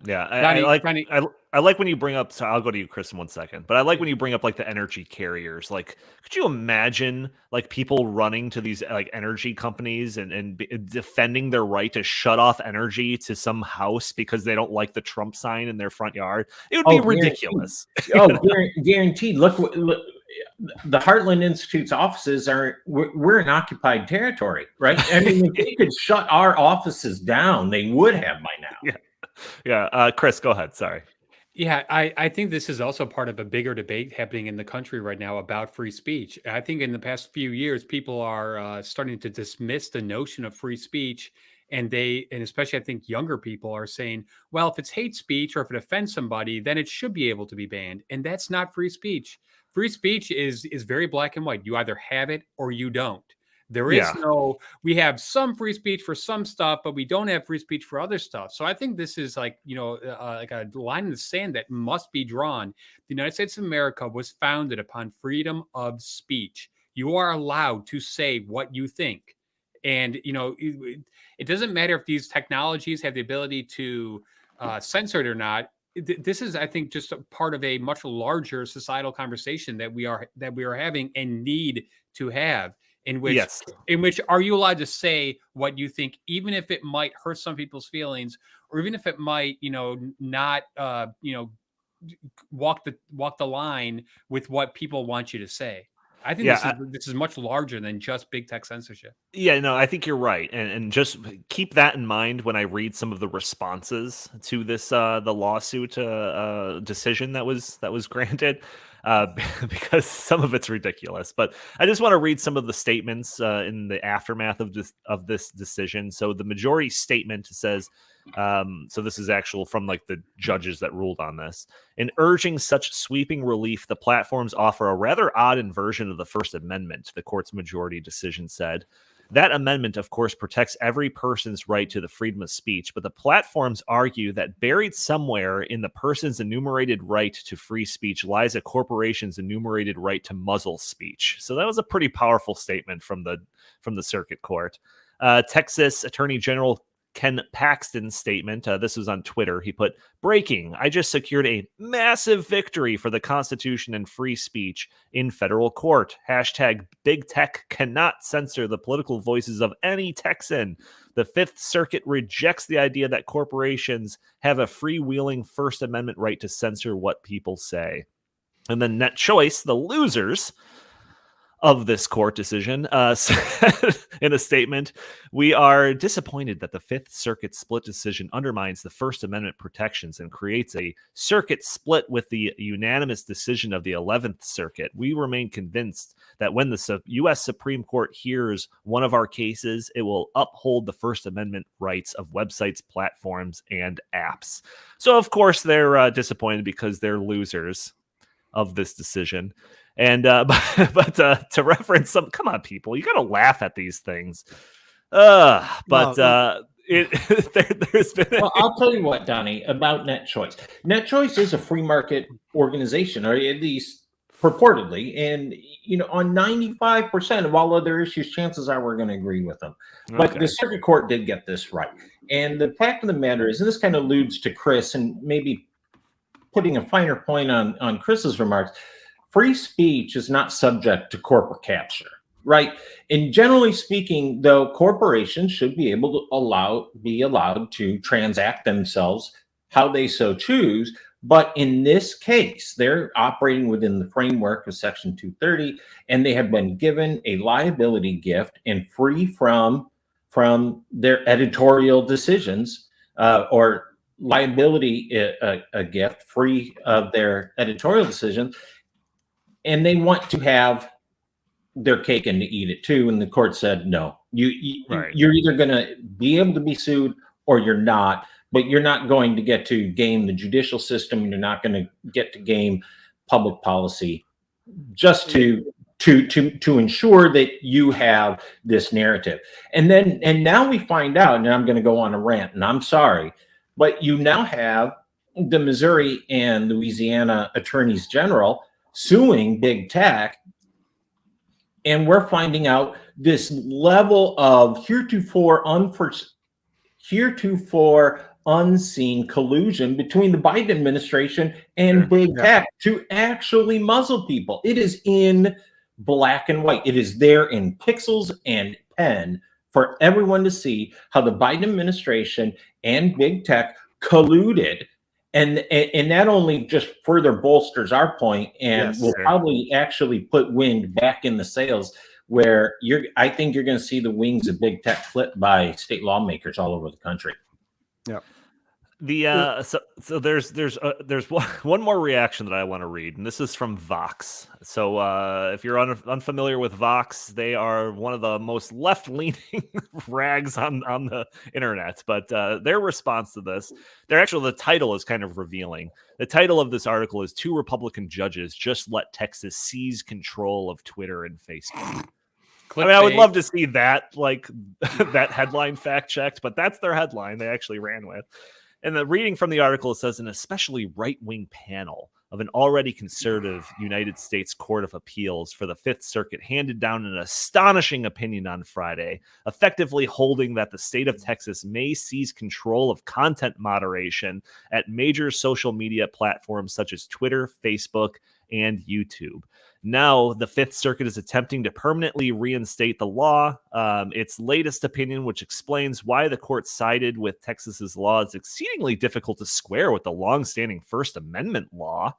Speaker 1: Yeah,
Speaker 4: Johnny,
Speaker 1: I like when you bring up. So I'll go to you, Chris, in 1 second. But I like when you bring up like the energy carriers. Like, could you imagine like people running to these like energy companies and defending their right to shut off energy to some house because they don't like the Trump sign in their front yard? It would be ridiculous.
Speaker 3: Guaranteed. Look, the Heartland Institute's offices we're in occupied territory, right? I mean, if they could shut our offices down, they would have by now.
Speaker 1: Yeah. Chris, go ahead. Sorry.
Speaker 4: Yeah, I think this is also part of a bigger debate happening in the country right now about free speech. I think in the past few years, people are starting to dismiss the notion of free speech, and especially I think younger people are saying, well, if it's hate speech or if it offends somebody, then it should be able to be banned, and that's not free speech. Free speech is very black and white. You either have it or you don't. There is we have some free speech for some stuff, but we don't have free speech for other stuff. So I think this is like, like a line in the sand that must be drawn. The United States of America was founded upon freedom of speech. You are allowed to say what you think. And, it doesn't matter if these technologies have the ability to censor it or not. This is, I think, just a part of a much larger societal conversation that we are having and need to have. In which are you allowed to say what you think, even if it might hurt some people's feelings, or even if it might, not, walk the line with what people want you to say. I think this is much larger than just big tech censorship.
Speaker 1: Yeah, no, I think you're right, and just keep that in mind when I read some of the responses to this the lawsuit decision that was granted, because some of it's ridiculous. But I just want to read some of the statements in the aftermath of this decision. So the majority statement says. So this is actual from like the judges that ruled on this. In urging such sweeping relief, the platforms offer a rather odd inversion of the First Amendment, the court's majority decision said. That amendment, of course, protects every person's right to the freedom of speech, but the platforms argue that buried somewhere in the person's enumerated right to free speech lies a corporation's enumerated right to muzzle speech. So that was a pretty powerful statement from the circuit court. Texas Attorney General Ken Paxton's statement, this was on Twitter. He put, breaking, I just secured a massive victory for the Constitution and free speech in federal court. Hashtag big tech cannot censor the political voices of any Texan. The Fifth Circuit rejects the idea that corporations have a freewheeling First Amendment right to censor what people say. And then Net Choice, the losers of this court decision, said in a statement, we are disappointed that the Fifth Circuit split decision undermines the First Amendment protections and creates a circuit split with the unanimous decision of the 11th Circuit. We remain convinced that when the U.S. Supreme Court hears one of our cases, it will uphold the First Amendment rights of websites, platforms, and apps. So, of course, they're disappointed because they're losers of this decision. And but to reference some, come on, people, you got to laugh at these things. There's been.
Speaker 3: Well, I'll tell you what, Donnie, about Net Choice. Net Choice is a free market organization, or at least purportedly, and on 95% of all other issues, chances are we're going to agree with them. But the circuit court did get this right, and the fact of the matter is, and this kind of alludes to Chris, and maybe putting a finer point on Chris's remarks. Free speech is not subject to corporate capture, right? And generally speaking, though, corporations should be able to be allowed to transact themselves how they so choose. But in this case, they're operating within the framework of Section 230, and they have been given a liability gift and free from their editorial decisions, or liability a gift free of their editorial decisions. And they want to have their cake and to eat it too. And the court said, no, you're either going to be able to be sued or you're not, but you're not going to get to game the judicial system. And you're not going to get to game public policy just to ensure that you have this narrative. And now we find out, and I'm going to go on a rant, and I'm sorry, but you now have the Missouri and Louisiana attorneys general suing big tech, and we're finding out this level of heretofore unseen collusion between the Biden administration and big tech to actually muzzle people. It is in black and white. It is there in pixels and pen for everyone to see how the Biden administration and big tech colluded. And that only just further bolsters our point and will probably actually put wind back in the sails where I think you're going to see the wings of big tech clipped by state lawmakers all over the country.
Speaker 2: Yeah.
Speaker 1: So there's one more reaction that I want to read, and this is from Vox. So if you're unfamiliar with Vox, they are one of the most left-leaning rags on the internet. But their response to this, the title is kind of revealing. The title of this article is "Two Republican Judges Just Let Texas Seize Control of Twitter and Facebook." I mean, I would love to see that, like that headline fact-checked, but that's their headline they actually ran with. And the reading from the article, it says an especially right-wing panel of an already conservative United States Court of Appeals for the Fifth Circuit handed down an astonishing opinion on Friday, effectively holding that the state of Texas may seize control of content moderation at major social media platforms such as Twitter, Facebook, and YouTube. Now, the Fifth Circuit is attempting to permanently reinstate the law. Its latest opinion, which explains why the court sided with Texas's law, is exceedingly difficult to square with the longstanding First Amendment law.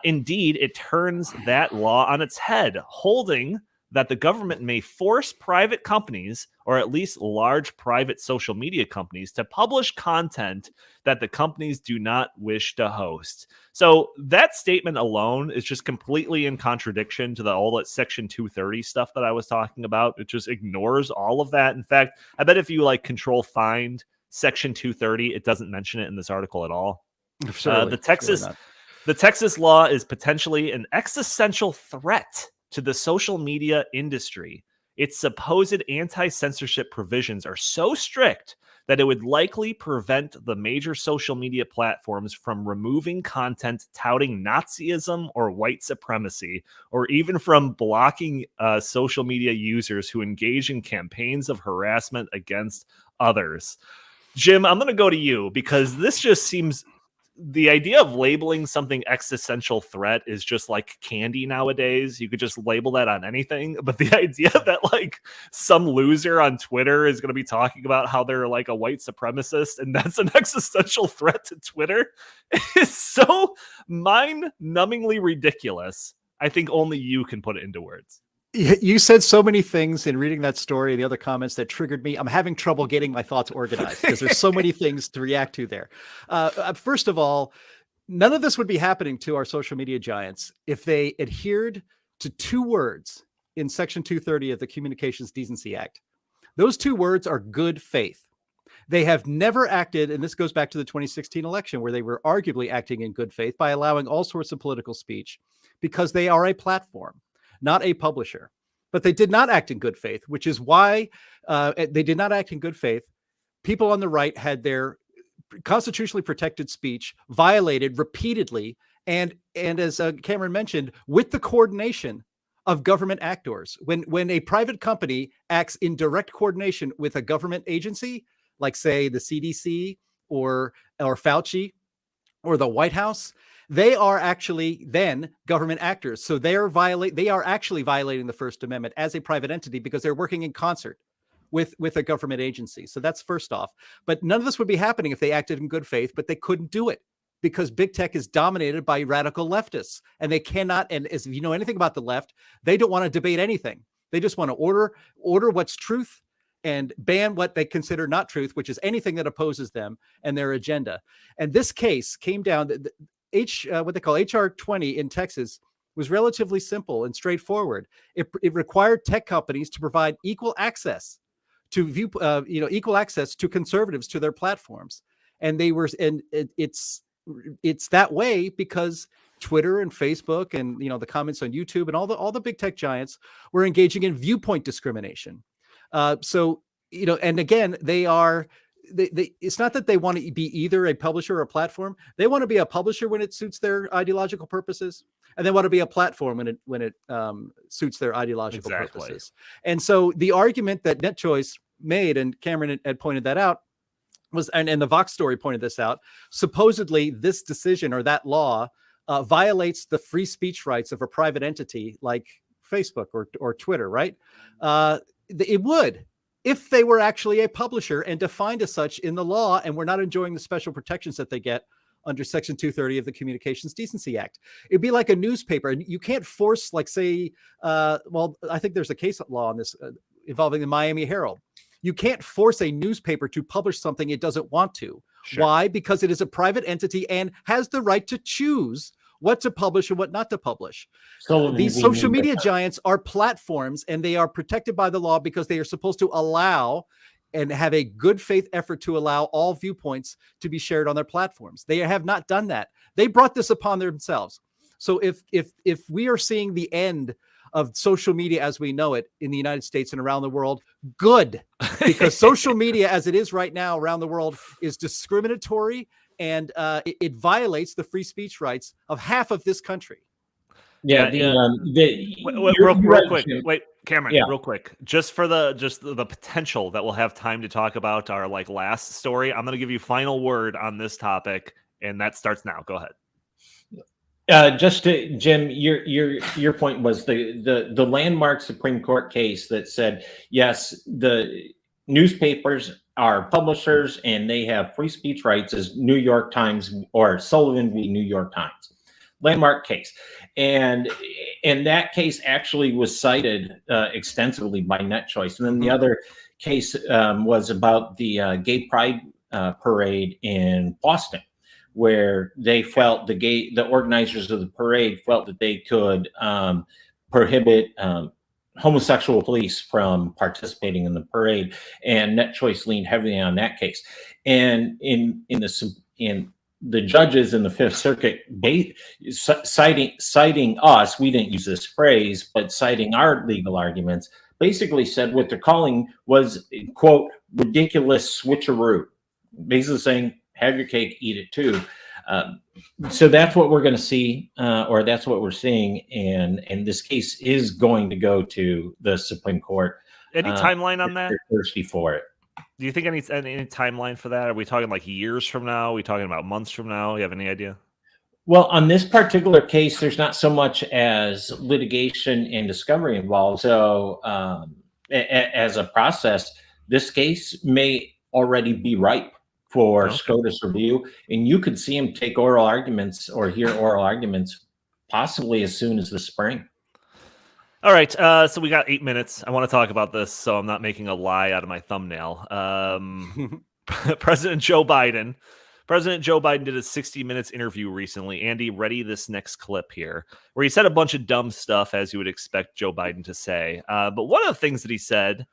Speaker 1: Indeed, it turns that law on its head, holding that the government may force private companies, or at least large private social media companies, to publish content that the companies do not wish to host. So that statement alone is just completely in contradiction to all that Section 230 stuff that I was talking about. It just ignores all of that. In fact, I bet if you control find Section 230, it doesn't mention it in this article at all. The Texas law is potentially an existential threat to the social media industry. Its supposed anti-censorship provisions are so strict that it would likely prevent the major social media platforms from removing content touting Nazism or white supremacy, or even from blocking social media users who engage in campaigns of harassment against others. Jim, I'm going to go to you because this just seems... The idea of labeling something existential threat is just like candy nowadays. You could just label that on anything. But the idea that some loser on Twitter is going to be talking about how they're a white supremacist and that's an existential threat to Twitter is so mind-numbingly ridiculous. I think only you can put it into words.
Speaker 2: You said so many things in reading that story and the other comments that triggered me. I'm having trouble getting my thoughts organized because there's so many things to react to there. First of all, none of this would be happening to our social media giants if they adhered to two words in Section 230 of the Communications Decency Act. Those two words are good faith. They have never acted, and this goes back to the 2016 election where they were arguably acting in good faith by allowing all sorts of political speech because they are a platform, not a publisher. But they did not act in good faith, which is why they did not act in good faith. People on the right had their constitutionally protected speech violated repeatedly. And as Cameron mentioned, with the coordination of government actors, when a private company acts in direct coordination with a government agency, like say the CDC or Fauci or the White House, they are actually then government actors. So they are actually violating the First Amendment as a private entity because they're working in concert with a government agency. So that's first off. But none of this would be happening if they acted in good faith, but they couldn't do it because big tech is dominated by radical leftists and they cannot. And if you know anything about the left, they don't want to debate anything. They just want to order what's truth and ban what they consider not truth, which is anything that opposes them and their agenda. And this case came down what they call HR 20 in Texas was relatively simple and straightforward. It required tech companies to provide equal access to equal access to conservatives to their platforms. And it's that way because Twitter and Facebook and the comments on YouTube and all the big tech giants were engaging in viewpoint discrimination. And again, it's not that they want to be either a publisher or a platform. They want to be a publisher when it suits their ideological purposes, and they want to be a platform when it suits their ideological purposes. And so the argument that NetChoice made, and Cameron had pointed that out, and the Vox story pointed this out, supposedly this decision or that law violates the free speech rights of a private entity like Facebook or Twitter, right? It would, if they were actually a publisher and defined as such in the law, and we're not enjoying the special protections that they get under Section 230 of the Communications Decency Act. It'd be like a newspaper, and you can't force, like, say, well, I think there's a case law on this involving the Miami Herald. You can't force a newspaper to publish something it doesn't want to. Sure. Why? Because it is a private entity and has the right to choose what to publish and what not to publish. So these social media giants are platforms, and they are protected by the law because they are supposed to allow and have a good faith effort to allow all viewpoints to be shared on their platforms. They have not done that. They brought this upon themselves. So if we are seeing the end of social media as we know it in the United States and around the world, good, because social media as it is right now around the world is discriminatory, and it violates the free speech rights of half of this country.
Speaker 1: Yeah, real quick. Wait, Cameron, real quick. Just the potential that we'll have time to talk about our last story. I'm going to give you final word on this topic, and that starts now. Go ahead.
Speaker 3: Jim, your point was the landmark Supreme Court case that said, yes, the newspapers are publishers and they have free speech rights as New York Times or Sullivan v. New York Times. Landmark case. And that case actually was cited extensively by NetChoice. And then the other case was about the gay pride parade in Boston, where they felt the organizers of the parade felt that they could prohibit homosexual police from participating in the parade, and NetChoice leaned heavily on that case. And in the judges in the Fifth Circuit, citing us, we didn't use this phrase, but citing our legal arguments, basically said what they're calling was, quote, ridiculous switcheroo, basically saying, have your cake, eat it too. So that's what we're going to see, or that's what we're seeing. And this case is going to go to the Supreme Court.
Speaker 1: Any timeline on that?
Speaker 3: Thirsty for it.
Speaker 1: Do you think any timeline for that? Are we talking years from now? Are we talking about months from now? You have any idea?
Speaker 3: Well, on this particular case, there's not so much as litigation and discovery involved. So as a process, this case may already be ripe for SCOTUS review, and you could see him take oral arguments or hear oral arguments possibly as soon as the spring.
Speaker 1: All right, so we got 8 minutes. I want to talk about this, so I'm not making a lie out of my thumbnail. President Joe Biden did a 60 Minutes interview recently. Andy, ready this next clip here, where he said a bunch of dumb stuff, as you would expect Joe Biden to say. But one of the things that he said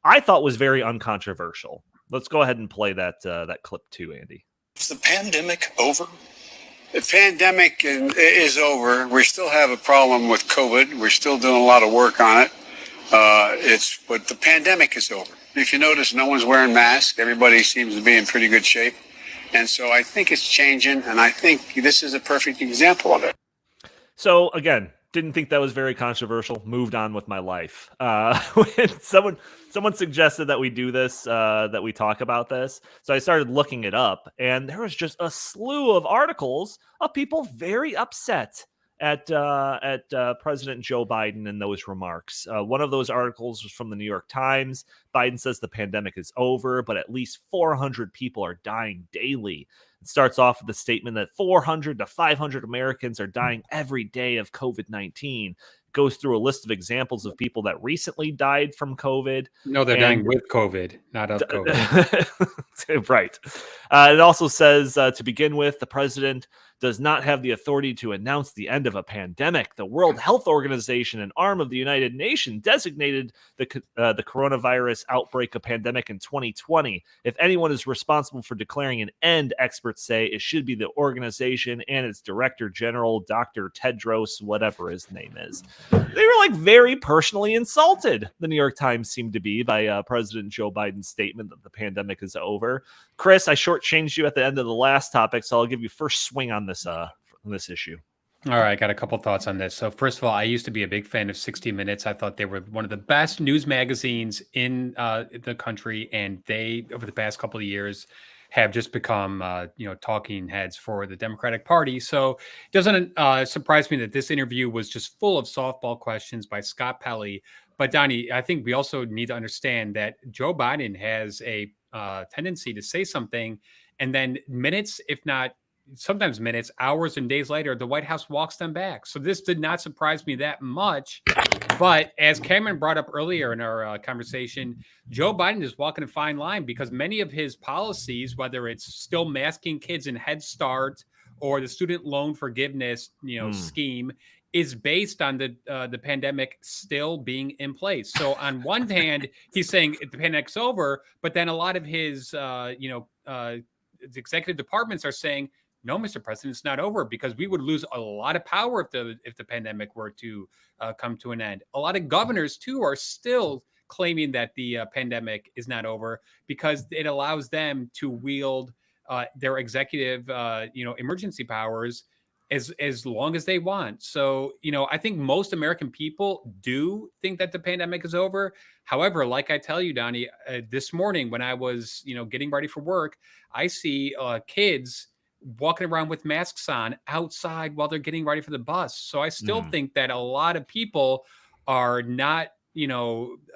Speaker 1: I thought was very uncontroversial. Let's go ahead and play that clip too, Andy.
Speaker 5: Is the pandemic over? The pandemic is over. We still have a problem with COVID. We're still doing a lot of work on it. But the pandemic is over. If you notice, no one's wearing masks. Everybody seems to be in pretty good shape. And so I think it's changing, and I think this is a perfect example of it.
Speaker 1: So again, didn't think that was very controversial. Moved on with my life. When someone suggested that we do this, that we talk about this, so I started looking it up, and there was just a slew of articles of people very upset at President Joe Biden and those remarks. One of those articles was from the New York Times. Biden says the pandemic is over, but at least 400 people are dying daily. It starts off with the statement that 400 to 500 Americans are dying every day of COVID-19. Goes through a list of examples of people that recently died from COVID.
Speaker 4: No, they're dying with COVID, not of COVID.
Speaker 1: Right. It also says, to begin with, the president does not have the authority to announce the end of a pandemic. The World Health Organization, an arm of the United Nations, designated the coronavirus outbreak a pandemic in 2020. If anyone is responsible for declaring an end, experts say it should be the organization and its director general, Dr. Tedros, whatever his name is. They were very personally insulted, the New York Times seemed to be, by President Joe Biden's statement that the pandemic is over. Chris, I shortchanged you at the end of the last topic, so I'll give you first swing on this issue.
Speaker 4: All right, I got a couple thoughts on this. So first of all, I used to be a big fan of 60 Minutes. I thought they were one of the best news magazines in the country, and they, over the past couple of years, have just become, talking heads for the Democratic Party. So it doesn't surprise me that this interview was just full of softball questions by Scott Pelley. But Donnie, I think we also need to understand that Joe Biden has a tendency to say something, and then minutes, if not sometimes minutes, hours and days later, the White House walks them back. So this did not surprise me that much. But as Cameron brought up earlier in our conversation, Joe Biden is walking a fine line because many of his policies, whether it's still masking kids in Head Start or the student loan forgiveness, scheme, is based on the pandemic still being in place. So on one hand, he's saying the pandemic's over, but then a lot of his, executive departments are saying, no, Mr. President, it's not over, because we would lose a lot of power if the pandemic were to come to an end. A lot of governors, too, are still claiming that the pandemic is not over because it allows them to wield their executive, emergency powers as long as they want. So, I think most American people do think that the pandemic is over. However, like I tell you, Donnie, this morning when I was, getting ready for work, I see kids walking around with masks on outside while they're getting ready for the bus. So I still think that a lot of people are not,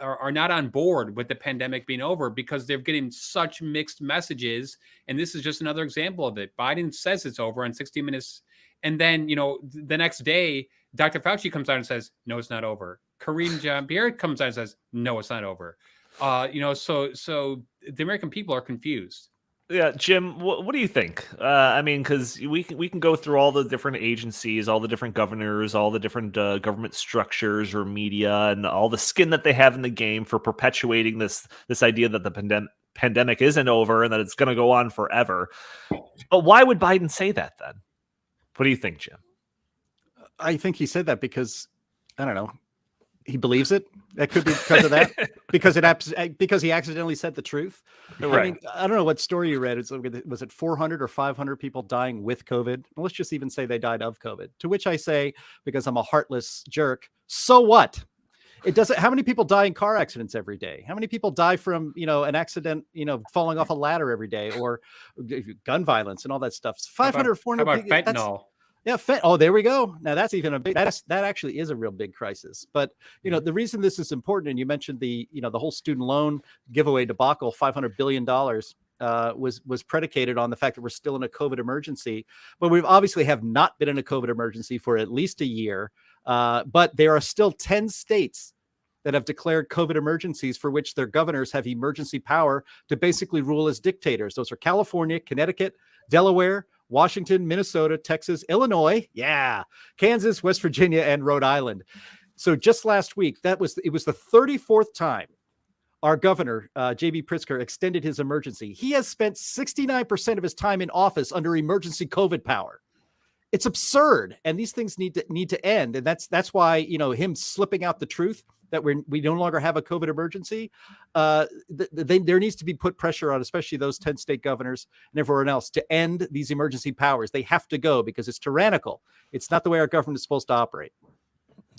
Speaker 4: are not on board with the pandemic being over because they're getting such mixed messages. And this is just another example of it. Biden says it's over on 60 Minutes. And then, the next day, Dr. Fauci comes out and says, no, it's not over. Karine Jean-Pierre comes out and says, no, it's not over. So the American people are confused.
Speaker 1: Yeah, Jim, what do you think? Because we can go through all the different agencies, all the different governors, all the different government structures or media, and all the skin that they have in the game for perpetuating this idea that the pandemic isn't over and that it's going to go on forever. But why would Biden say that then? What do you think, Jim?
Speaker 2: I think he said that because, I don't know, he believes it. That could be because of that, because he accidentally said the truth.
Speaker 1: Right.
Speaker 2: I don't know what story you read. Was it 400 or 500 people dying with COVID? Well, let's just even say they died of COVID. To which I say, because I'm a heartless jerk, so what? It doesn't. How many people die in car accidents every day? How many people die from, an accident, falling off a ladder every day, or gun violence and all that stuff? 500, 400.
Speaker 4: How about fentanyl?
Speaker 2: Yeah. Oh, there we go. Now that's even that actually is a real big crisis. But, the reason this is important, and you mentioned the whole student loan giveaway debacle, $500 billion was predicated on the fact that we're still in a COVID emergency, but we've obviously have not been in a COVID emergency for at least a year. But there are still 10 states that have declared COVID emergencies for which their governors have emergency power to basically rule as dictators. Those are California, Connecticut, Delaware, Washington, Minnesota, Texas, Illinois, Kansas, West Virginia, and Rhode Island. So just last week, it was the 34th time our governor, J.B. Pritzker, extended his emergency. He has spent 69% of his time in office under emergency COVID power. It's absurd, and these things need to end. And that's why, him slipping out the truth that we no longer have a COVID emergency. There needs to be put pressure on, especially those 10 state governors and everyone else, to end these emergency powers. They have to go because it's tyrannical. It's not the way our government is supposed to operate.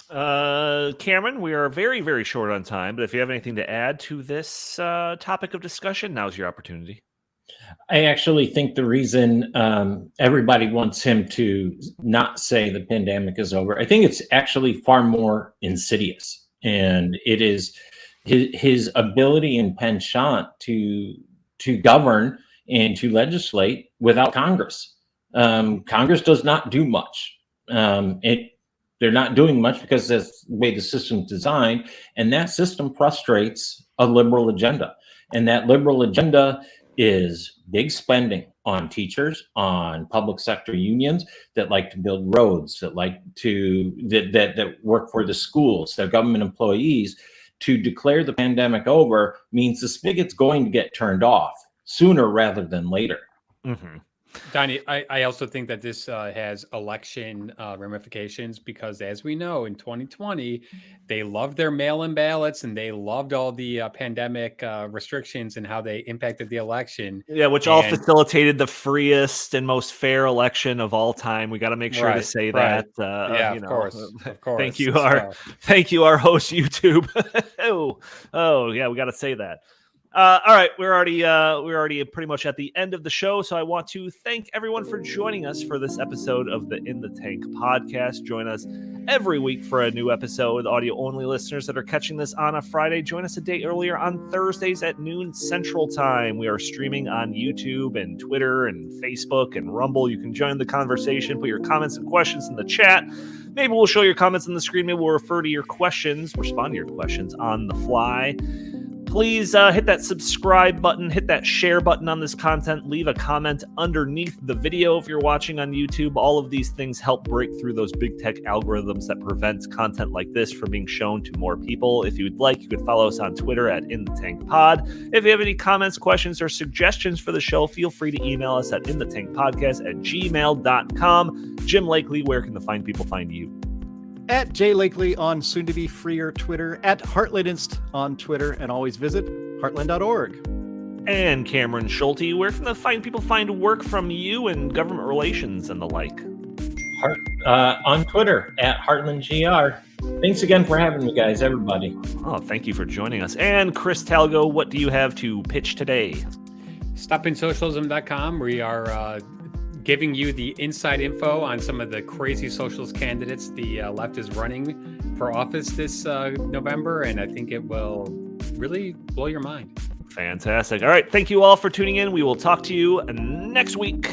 Speaker 1: Cameron, we are very, very short on time, but if you have anything to add to this topic of discussion, now's your opportunity.
Speaker 3: I actually think the reason everybody wants him to not say the pandemic is over, I think it's actually far more insidious. And it is his ability and penchant to govern and to legislate without Congress. Congress does not do much. They're not doing much because that's the way the system's designed. And that system frustrates a liberal agenda. And that liberal agenda is big spending on teachers, on public sector unions that like to build roads, that like to that work for the schools, their government employees. To declare the pandemic over means the spigot's going to get turned off sooner rather than later.
Speaker 1: Mm-hmm.
Speaker 4: Donnie, I also think that this has election ramifications because, as we know, in 2020, they loved their mail-in ballots and they loved all the pandemic restrictions and how they impacted the election.
Speaker 1: Yeah, which all facilitated the freest and most fair election of all time. We got to make sure to say that.
Speaker 4: Of course.
Speaker 1: Thank you, our host, YouTube. oh, yeah, we got to say that. All right, we're already pretty much at the end of the show, so I want to thank everyone for joining us for this episode of the In the Tank podcast. Join us every week for a new episode. Audio-only listeners that are catching this on a Friday, join us a day earlier on Thursdays at noon Central Time. We are streaming on YouTube and Twitter and Facebook and Rumble. You can join the conversation, put your comments and questions in the chat. Maybe we'll show your comments on the screen. Maybe we'll refer to your questions, respond to your questions on the fly. Please hit that subscribe button, hit that share button on this content, leave a comment underneath the video if you're watching on YouTube. All of these things help break through those big tech algorithms that prevent content like this from being shown to more people. If you would like, you could follow us on Twitter at InTheTankPod. If you have any comments, questions, or suggestions for the show, feel free to email us at inthethankpodcast@gmail.com. Jim Lakely, where can the fine people find you?
Speaker 2: At Jay Lakely on soon-to-be-freer Twitter, at Heartland on Twitter, and always visit heartland.org.
Speaker 1: And Cameron Sholty, where can the fine people find work from you in government relations and the like?
Speaker 3: On Twitter, at HeartlandGR. Thanks again for having me, guys, everybody.
Speaker 1: Oh, thank you for joining us. And Chris Talgo, what do you have to pitch today?
Speaker 4: StopInSocialism.com. We are giving you the inside info on some of the crazy socialist candidates the left is running for office this November, and I think it will really blow your mind.
Speaker 1: Fantastic. All right. Thank you all for tuning in. We will talk to you next week.